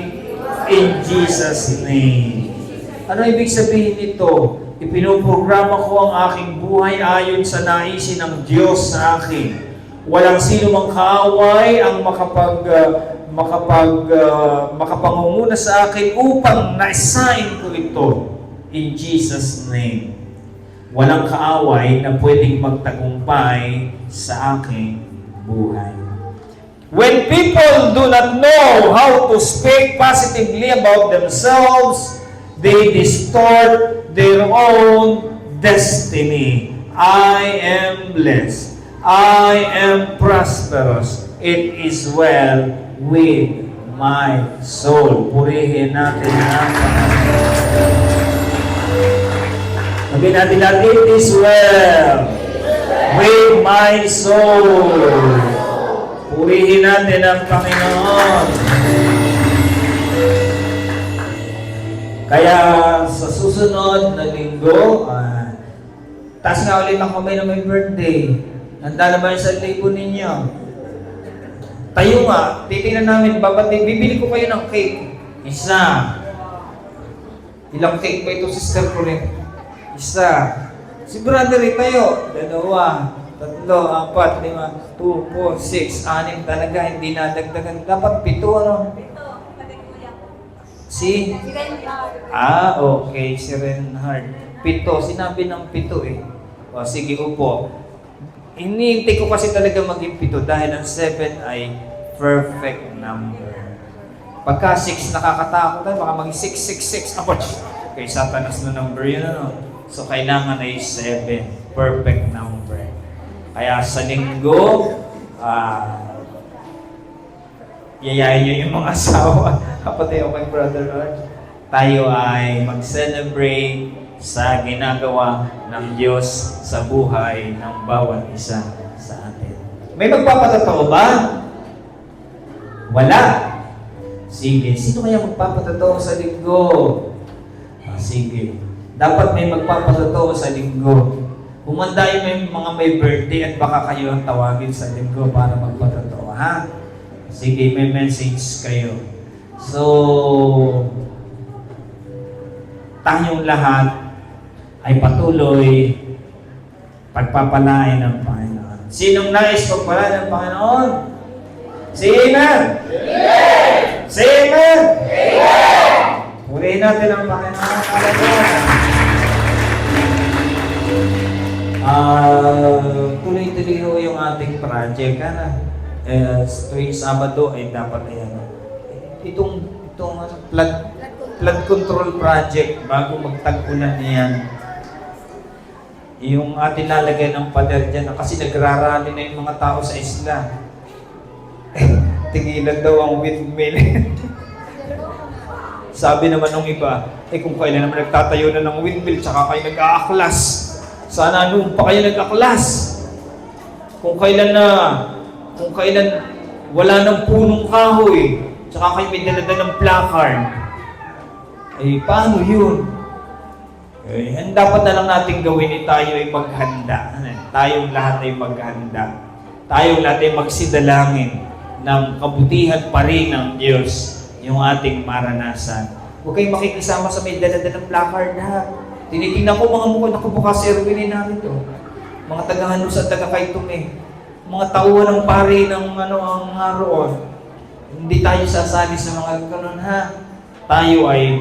in Jesus' name. Ano ibig sabihin nito? Ipinoprograma ko ang aking buhay ayon sa naisin ng Diyos sa akin. Walang sino mang kaaway ang makapangunguna sa akin upang naisain ko ito, in Jesus' name. Walang kaaway na pwedeng magtagumpay sa aking buhay. When people do not know how to speak positively about themselves, they distort their own destiny. I am blessed. I am prosperous. It is well with my soul. Purihin natin ang Panginoon. Sabihin natin lahat, it is well with my soul. Purihin natin ang Panginoon. Kaya sa susunod na linggo, Taas nga ulit ang kamay na may birthday. Handa na ba yung 1,000 ninyo? Tayo nga, titingnan namin, bibili ko kayo ng cake. Isa. Ilang cake ba ito, sister ko rin? Isa. Si brother rin tayo. 2, 3, 4, 5, 2, 4, 6, 6 talaga, hindi nadagdagan. Dapat 7, ano? Si? Okay, si Renhard. 7, sinabi ng 7 eh. O, sige, upo. Iniintay ko kasi talaga maging 7 dahil ang 7 ay perfect number. Pagka 6 nakakatakot tayo, baka maging 666. Apos, kay Satanas na number yun, ano? So, kailangan ay 7. Perfect number. Kaya sa linggo, yayain nyo yung mga asawa. Kapatid ako kay Brother Lord. Tayo ay mag-celebrate sa ginagawa ng Diyos sa buhay ng bawat isa sa atin. May magpapatotoo ba? Wala. Sige. Sino kaya magpapatotoo sa linggo? Sige. Dapat may magpapatotoo sa linggo. Humanda yung may birthday at baka kayo ang tawagin sa linggo para magpatotoo, ha? Sige, may message kayo. So, tayong lahat ay patuloy pagpapalain ng Panginoon. Sinong nais pagpalain ng Panginoon? Say amen! Amen! Say amen! Amen! Purihin natin ang Panginoon. Tuloy-tuloy ho yung ating project. Tuwing Sabado ay dapat itong flood control project bago magtag-ulan niyan. Yung ating lalagyan ng pader dyan kasi nagrarally na yung mga tao sa isla. Tingilan daw ang windmill. Sabi naman ng iba, kung kailan naman nagtatayo na ng windmill tsaka kayo nag-aaklas. Sana noon pa kayo nag-aklas. Kung kailan wala ng punong kahoy, tsaka kayo may dalada ng placard, ay paano yun? Ang dapat na lang natin gawin tayo ay maghanda. Tayong lahat ay maghanda. Tayong lahat ay magsidalangin ng kabutihan pa rin ng Diyos yung ating maranasan. Huwag kayong makikisama sa may dalada ng placard, ha? Tinitingnan ko mga mukha, naku bukas Erwin namin to. Mga taga-Hanus at taga-Kaitum mga tauhan ng pari ng ang roon. Hindi tayo sasali sa mga ganun, ha? Tayo ay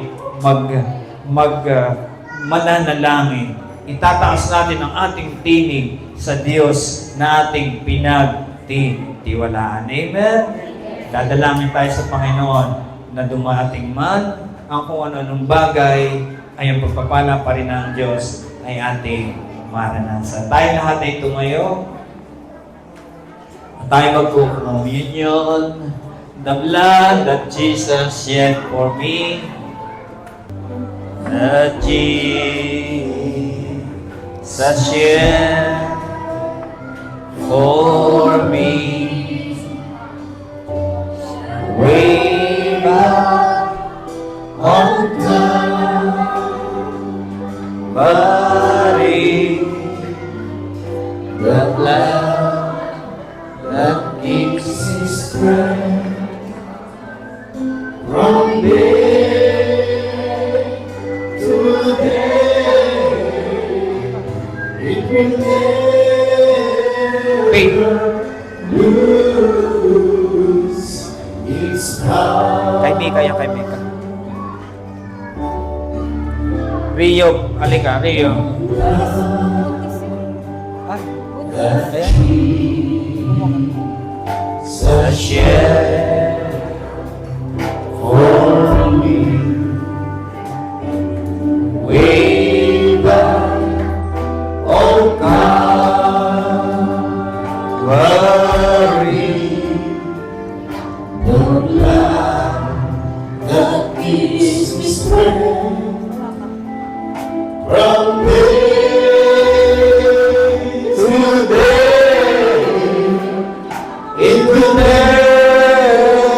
mananalangin. Itataas natin ang ating tinig sa Diyos na ating pinagtitiwalaan. Amen? Dadalangin tayo sa Panginoon na dumating man ang kung ano-anong bagay ay ang pagpapala pa rin ng Diyos ay ating maranasan. Tayo lahat ay tumayo. Tayo mag-communion. The blood that Jesus shed for me, that Jesus shed for me, way back on Calvary, the blood that gives me strength. From day to day, it will never lose its power. Kay Mika. Rio, alika, Rio. Ayan. Sashed for me, way back on Calvary, the blood that gives me strength from day to day, it will never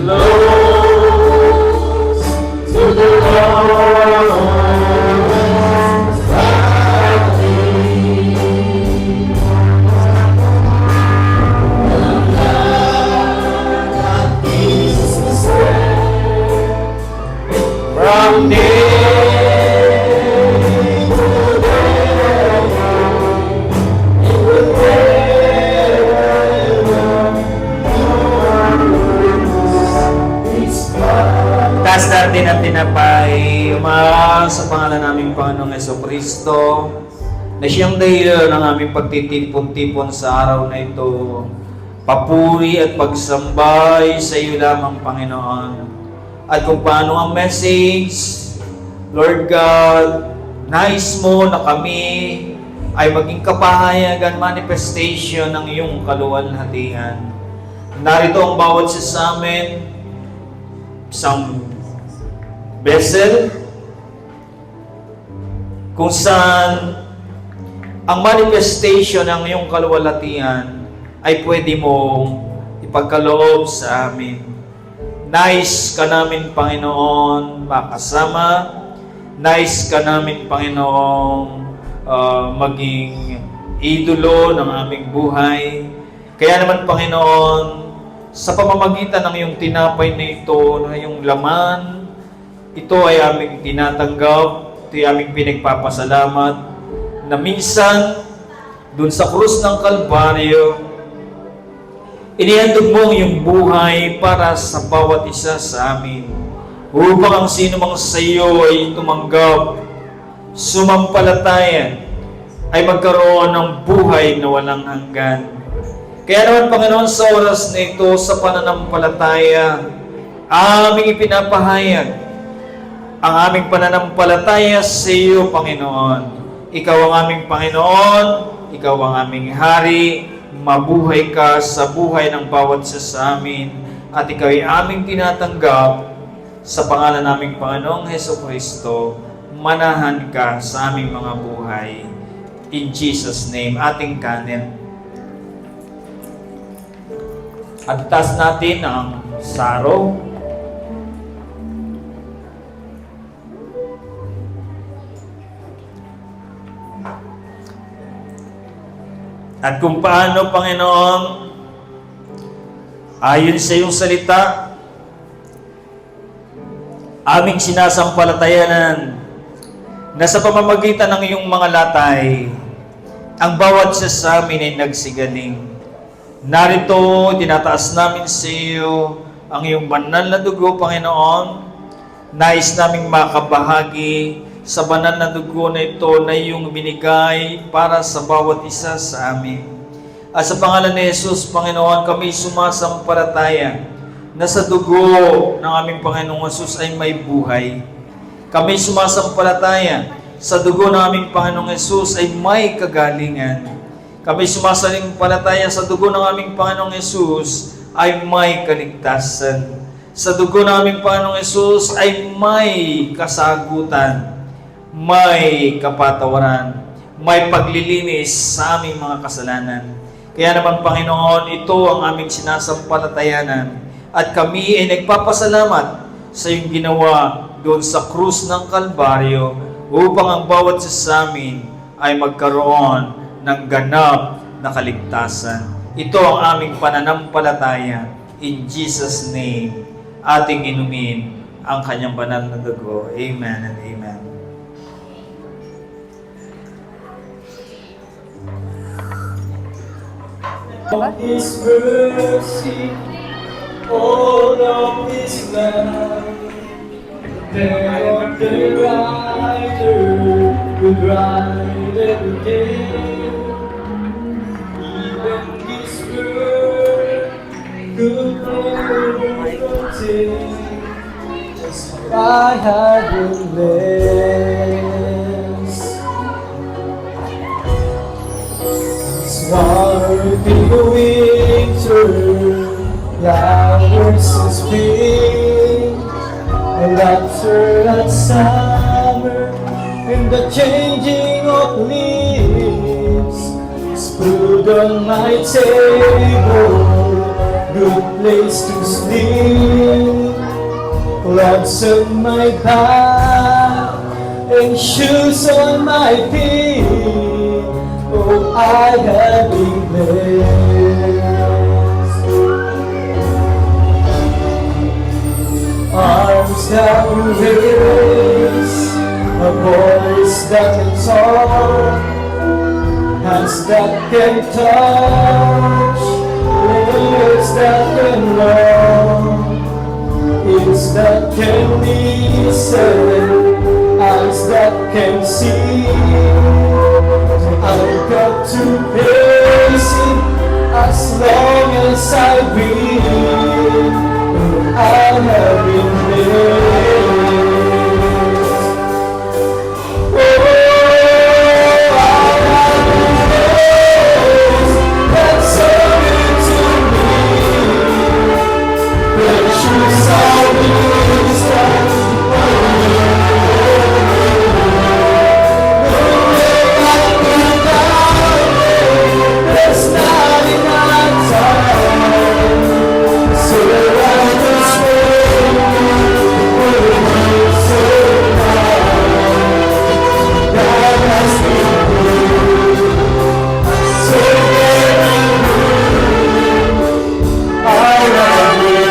close to the Lord's bounty. The blood of Jesus from taas natin ang tinapay, sa pangalan naming Panginoong Jesucristo, na siyang dahilan ng aming pagtitipon-tipon sa araw na ito. Papuri at pagsambay sa iyo lamang, Panginoon. At kung paano ang message, Lord God, nais mo na kami ay maging kapahayagan, manifestation ng iyong kaluwalhatian. Narito ang bawat sa amin, isang vessel kung saan ang manifestation ng iyong kaluwalhatian ay pwede mong ipagkaloob sa amin. Nais ka namin, Panginoon, makasama. Nais ka namin, Panginoon, maging idolo ng aming buhay. Kaya naman, Panginoon, sa pamamagitan ng iyong tinapay na ito, na iyong laman, ito ay aming tinatanggap, ito ay aming pinagpapasalamat, na minsan, dun sa krus ng Kalbaryo, inihandog mo ang iyong buhay para sa bawat isa sa amin, upang ang sino mang sa iyo ay tumanggap, sumampalataya, ay magkaroon ng buhay na walang hanggan. Kaya naman, Panginoon, sa oras na ito, sa pananampalataya, aming ipinapahayag ang aming pananampalataya sa iyo, Panginoon. Ikaw ang aming Panginoon, Ikaw ang aming Hari, mabuhay ka sa buhay ng bawat isa sa amin, at Ikaw ay aming tinatanggap sa pangalan naming Panginoong Jesucristo. Manahan ka sa aming mga buhay. In Jesus' name, ating kanin. At taas natin ang saro. At kung paano, Panginoon, ayon sa iyong salita, aming sinasampalatayanan na sa pamamagitan ng iyong mga latay, ang bawat isa sa amin ay nagsigaling. Narito, tinataas namin sa iyo ang iyong banal na dugo, Panginoon. Nais naming makabahagi sa banal na dugo na ito na iyong binigay para sa bawat isa sa amin. At sa pangalan ni Jesus, Panginoon, kami sumasampalataya na sa dugo ng aming Panginoong Jesus ay may buhay. Kami sumasampalataya sa dugo ng aming Panginoong Jesus ay may kagalingan. Kami sumasampalataya sa dugo ng aming Panginoong Yesus ay may kaligtasan. Sa dugo ng aming Panginoong Yesus ay may kasagutan, may kapatawaran, may paglilinis sa aming mga kasalanan. Kaya naman, Panginoon, ito ang aming sinasampalatayanan at kami ay nagpapasalamat sa iyong ginawa doon sa krus ng Kalbaryo upang ang bawat isa sa amin ay magkaroon ng ganap na kaligtasan. Ito ang aming pananampalataya. In Jesus' name, ating inumin ang kanyang banal na dugo. Amen and amen. Of His mercy, all of His love, there of the rider would ride every day. Even His word could never contain just how I have been blessed. Swarming winter, flowers in spring, laughter at summer, and the changing of leaves. Food on my table, good place to sleep, clothes on my back, and shoes on my feet. Oh, I have been blessed. Arms that will raise, a voice that can talk, hands that can touch, lips that can love, ears that can listen, eyes that can see. I've got to praise Him as long as I breathe. I have been blessed. Oh, I have been blessed. That's so good to me. Precious are these times. There's not enough time, so I just wait for you so now. God has been good, so very good. I love you,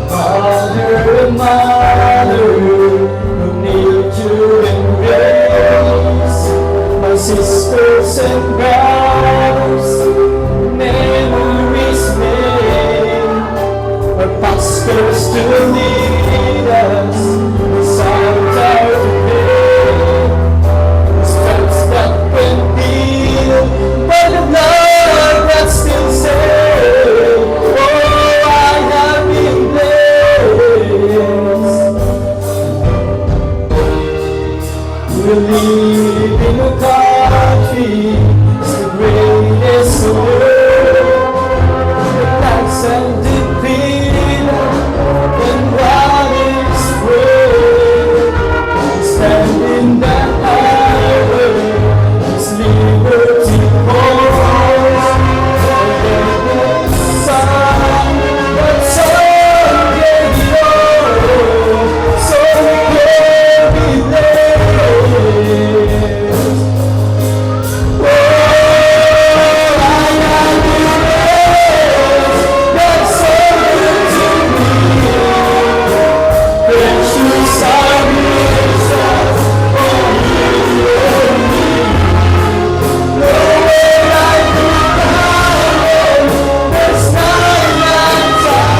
Father and Mother, who need to embrace, my sisters and brothers, memories made, our pastors to lead us, beside our faith, steps that can feel, but the blood that still saves. Oh, I have been blessed. We live in a country, it's the greatest in the world. The blacks and the freedom and what is worth. Stand in that highway, it's liberty calls. And the sun, but someday so we can be blessed. Oh, I have been blessed. That's so good to me. Precious are these times for you and me. No way I could find it. There's not enough time,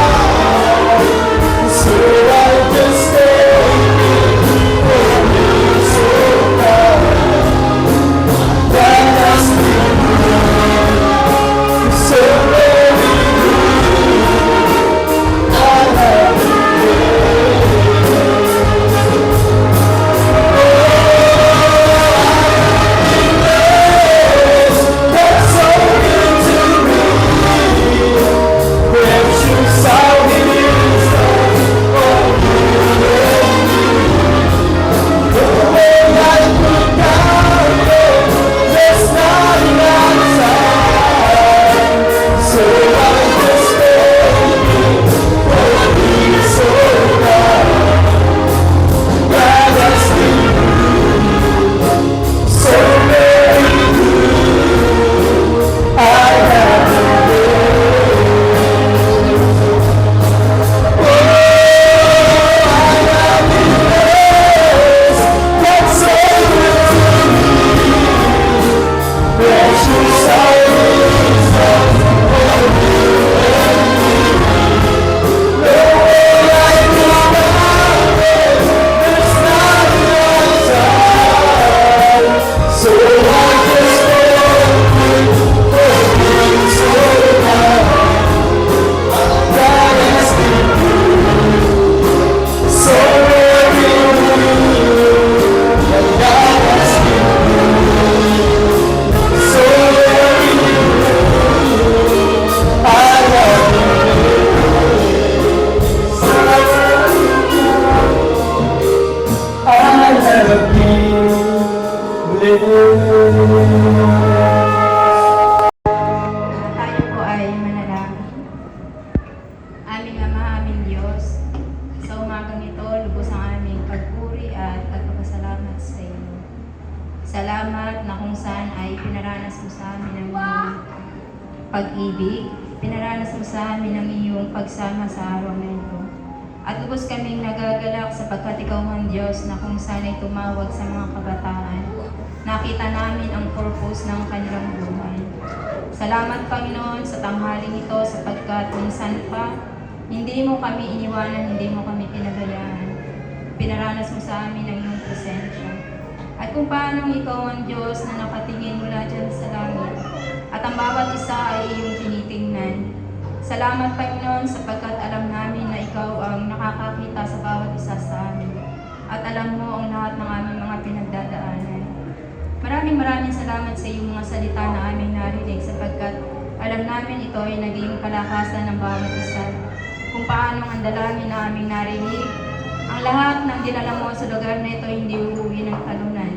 so I just thank you for being so kind. That has been so very good. I have been blessed. That's so good to me. Precious are these times for you and me. The way I could count it, there's not enough time, so I just thank you for being so kind. God has been so very good. I have been blessed. Oh, I have been blessed. That's so good to me. Precious are these times for you and me. No way I could find it. There's not enough time, so I just thank you for being so kind. God has been so very good. And God has been so very pag-ibig. Pinaranas mo sa amin ang iyong pagsama sa araw na ito. At lubos kaming nagagalak sapagkat ikaw ang Diyos na kung sana'y tumawag sa mga kabataan. Nakita namin ang purpose ng kanilang buhay. Salamat Panginoon sa tanghaling ito sapagkat minsan pa, hindi mo kami iniwanan, hindi mo kami pinabayaan. Pinaranas mo sa amin ang iyong presensya. At kung paano ikaw ang Diyos na nakatingin mula dyan sa langit, at ang bawat isa ay iyong tinitingnan. Salamat Panginoon sapagkat alam namin na ikaw ang nakakakita sa bawat isa sa amin. At alam mo ang lahat ng aming mga pinagdadaanan. Maraming salamat sa iyong mga salita na aming narinig sapagkat alam namin ito ay naging kalakasan ng bawat isa. Kung paano ang dalangin na aming narinig, ang lahat ng dinala mo sa lugar na ito hindi uuwi ng talunan.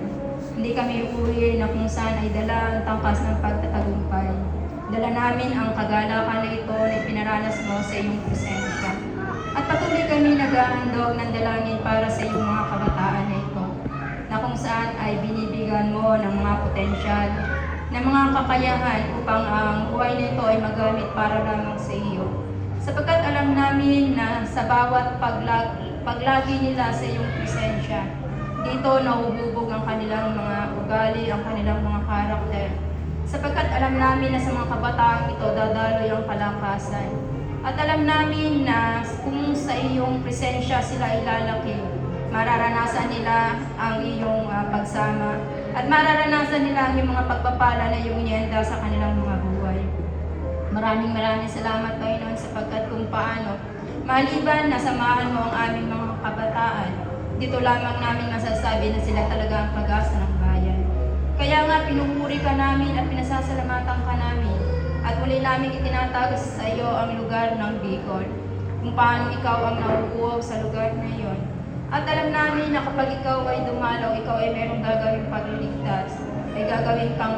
Hindi kami uuwi na kung saan ay dala ang tangkas ng pagtatagumpay. Dala namin ang kagalakan na ito na pinaranas mo sa iyong presensya. At patuloy kami nag-ahandog ng dalangin para sa iyong mga kabataan na ito, na kung saan ay binibigyan mo ng mga potensyal, ng mga kakayahan upang ang buhay nito ay magamit para lamang sa iyo. Sapagkat alam namin na sa bawat paglagi nila sa iyong presensya, dito nauhubog ang kanilang mga ugali, ang kanilang mga karakter. Sapagkat alam namin na sa mga kabataang ito dadaloy ang kalakasan. At alam namin na kung sa iyong presensya sila ilalaki, mararanasan nila ang iyong pagsama at mararanasan nila ang iyong mga pagpapala na iyong inienda sa kanilang mga buhay. Maraming salamat Panginoon sapagkat kung paano, maliban na samahan mo ang aming mga kabataan, dito lamang namin masasabi na sila talaga ang pag-asa ng bayan. Kaya nga pinupuri ka namin at pinasasalamatan ka namin at muli namin itinatago sa iyo ang lugar ng Bicol, kung paano ikaw ang nauuaw sa lugar na iyon. At alam namin na kapag ikaw ay dumalaw, ikaw ay merong gagawing pagliligtas, ay gagawin kang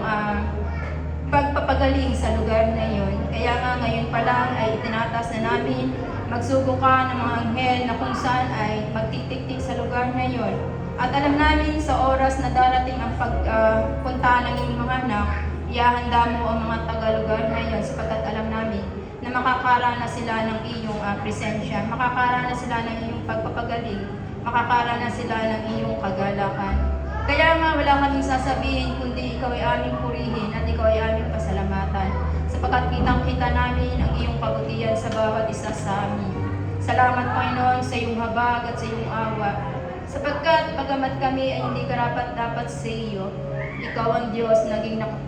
pagpapagaling sa lugar na iyon. Kaya nga ngayon pa lang ay itinatas na namin magsugo ka ng mga anghel na kung saan ay magtitiktik sa lugar na iyon. At alam namin sa oras na darating ang pagpunta ng iyong mga anak, ihahanda mo ang mga taga-lugar na iyon sapagkat alam namin na makakaranas sila ng iyong presensya, makakaranas sila ng iyong pagpapagaling, makakaranas sila ng iyong kagalakan. Kaya nga wala kaming sasabihin kundi ikaw ay aming purihin at ikaw ay aming pasalamatan sapagkat kitang-kita namin ang iyong kabutihan sa bawat isa sa amin. Salamat Panginoon sa iyong habag at sa iyong awa sapagkat pagamat kami ay hindi karapat-dapat sa iyo, ikaw ang Diyos,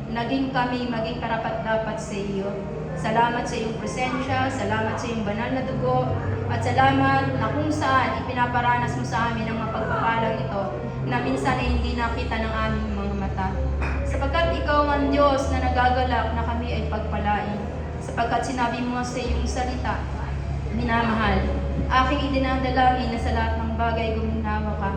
naging kami maging karapat-dapat sa iyo. Salamat sa iyong presensya, salamat sa iyong banal na dugo, at salamat na kung saan ipinaparanas mo sa amin ang mga pagpapalang ito na minsan ay hindi nakita ng aming mga mata. Sapagkat ikaw ang Diyos na nagagalak na kami ay pagpalain. Sapagkat sinabi mo sa iyong salita, minamahal, aking idinadalangin na sa lahat ng bagay guminawa ka.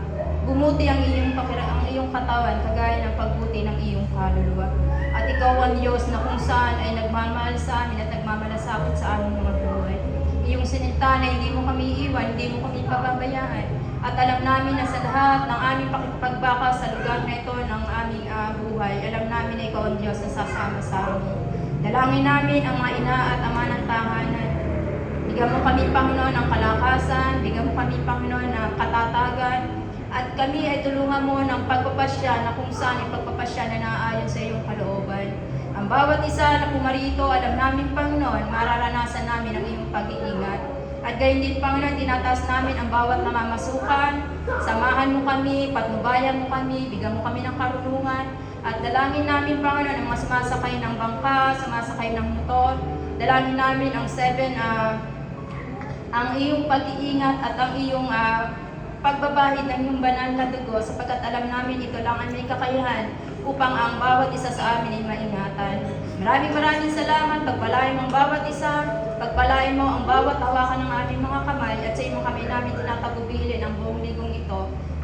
Bumuti ang iyong katawan kagaya ng pagbuti ng iyong kaluluwa. At ikaw ang Diyos na kung saan ay nagmamahal sa amin at nagmamalasakit sa aming mga buhay. Iyong sinita na hindi mo kami iwan, hindi mo kami pababayaan. At alam namin na sa lahat ng aming pagbaka sa lugar na ito ng aming buhay, alam namin na ikaw ang Diyos na sasama sa amin. Dalangin namin ang mga ina at ama ng tahanan. Bigyan mo kami, Panginoon, ng kalakasan, bigyan mo kami, Panginoon, ng katatagan, at kami ay tulungan mo ng pagpapasya na kung saan yung pagpapasya na naaayon sa iyong kalooban. Ang bawat isa na pumarito, alam namin, Panginoon, mararanasan namin ang iyong pag-iingat. At gayon din, Panginoon, tinataas namin ang bawat namamasukan. Samahan mo kami, patnubayan mo kami, bigyan mo kami ng karunungan. At dalangin namin, Panginoon, ang mga sumasakay ng bangka, sumasakay ng motor. Dalangin namin ang ang iyong pag-iingat at ang iyong pagbabahid ng iyong banal na dugo sapagkat alam namin ito lang ang may kakayahan upang ang bawat isa sa amin ay maingatan. Maraming salamat, pagpalain mo ang bawat isa, pagpalain mo ang bawat hawakan ng aming mga kamay at sa iyong kamay namin tinatagubilin ang buong ligong ito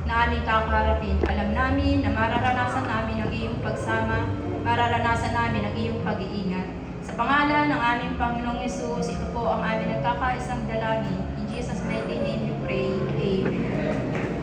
na aming kakaharapin. Alam namin na mararanasan namin ang iyong pagsama, mararanasan namin ang iyong pag-iingat. Sa pangalan ng aming Panginoong Yesus, ito po ang aming nagkakaisang dalangin. In Jesus' mighty name we pray. Amen.